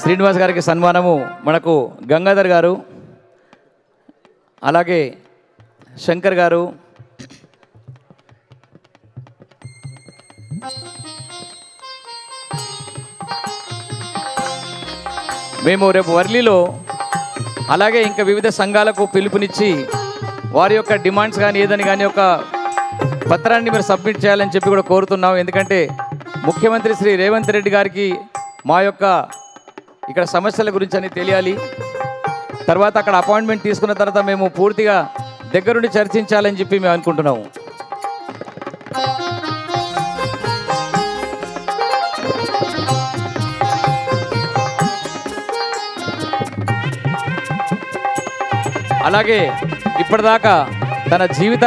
[SPEAKER 3] శ్రీనివాస్ గారికి సన్మానము మనకు గంగాధర్ గారు, అలాగే శంకర్ గారు, మేము రేపు వర్లీలో అలాగే ఇంకా వివిధ సంఘాలకు పిలుపునిచ్చి వారి యొక్క డిమాండ్స్ కానీ ఏదని కానీ ఒక పత్రాన్ని మీరు సబ్మిట్ చేయాలని చెప్పి కూడా కోరుతున్నాం. ఎందుకంటే ముఖ్యమంత్రి శ్రీ రేవంత్ రెడ్డి గారికి మా యొక్క ఇక్కడ సమస్యల గురించి అని తెలియాలి. తర్వాత అక్కడ అపాయింట్మెంట్ తీసుకున్న తర్వాత మేము పూర్తిగా దగ్గరుండి చర్చించాలని చెప్పి మేము అనుకుంటున్నాము. అలాగే ఇప్పటిదాకా తన జీవిత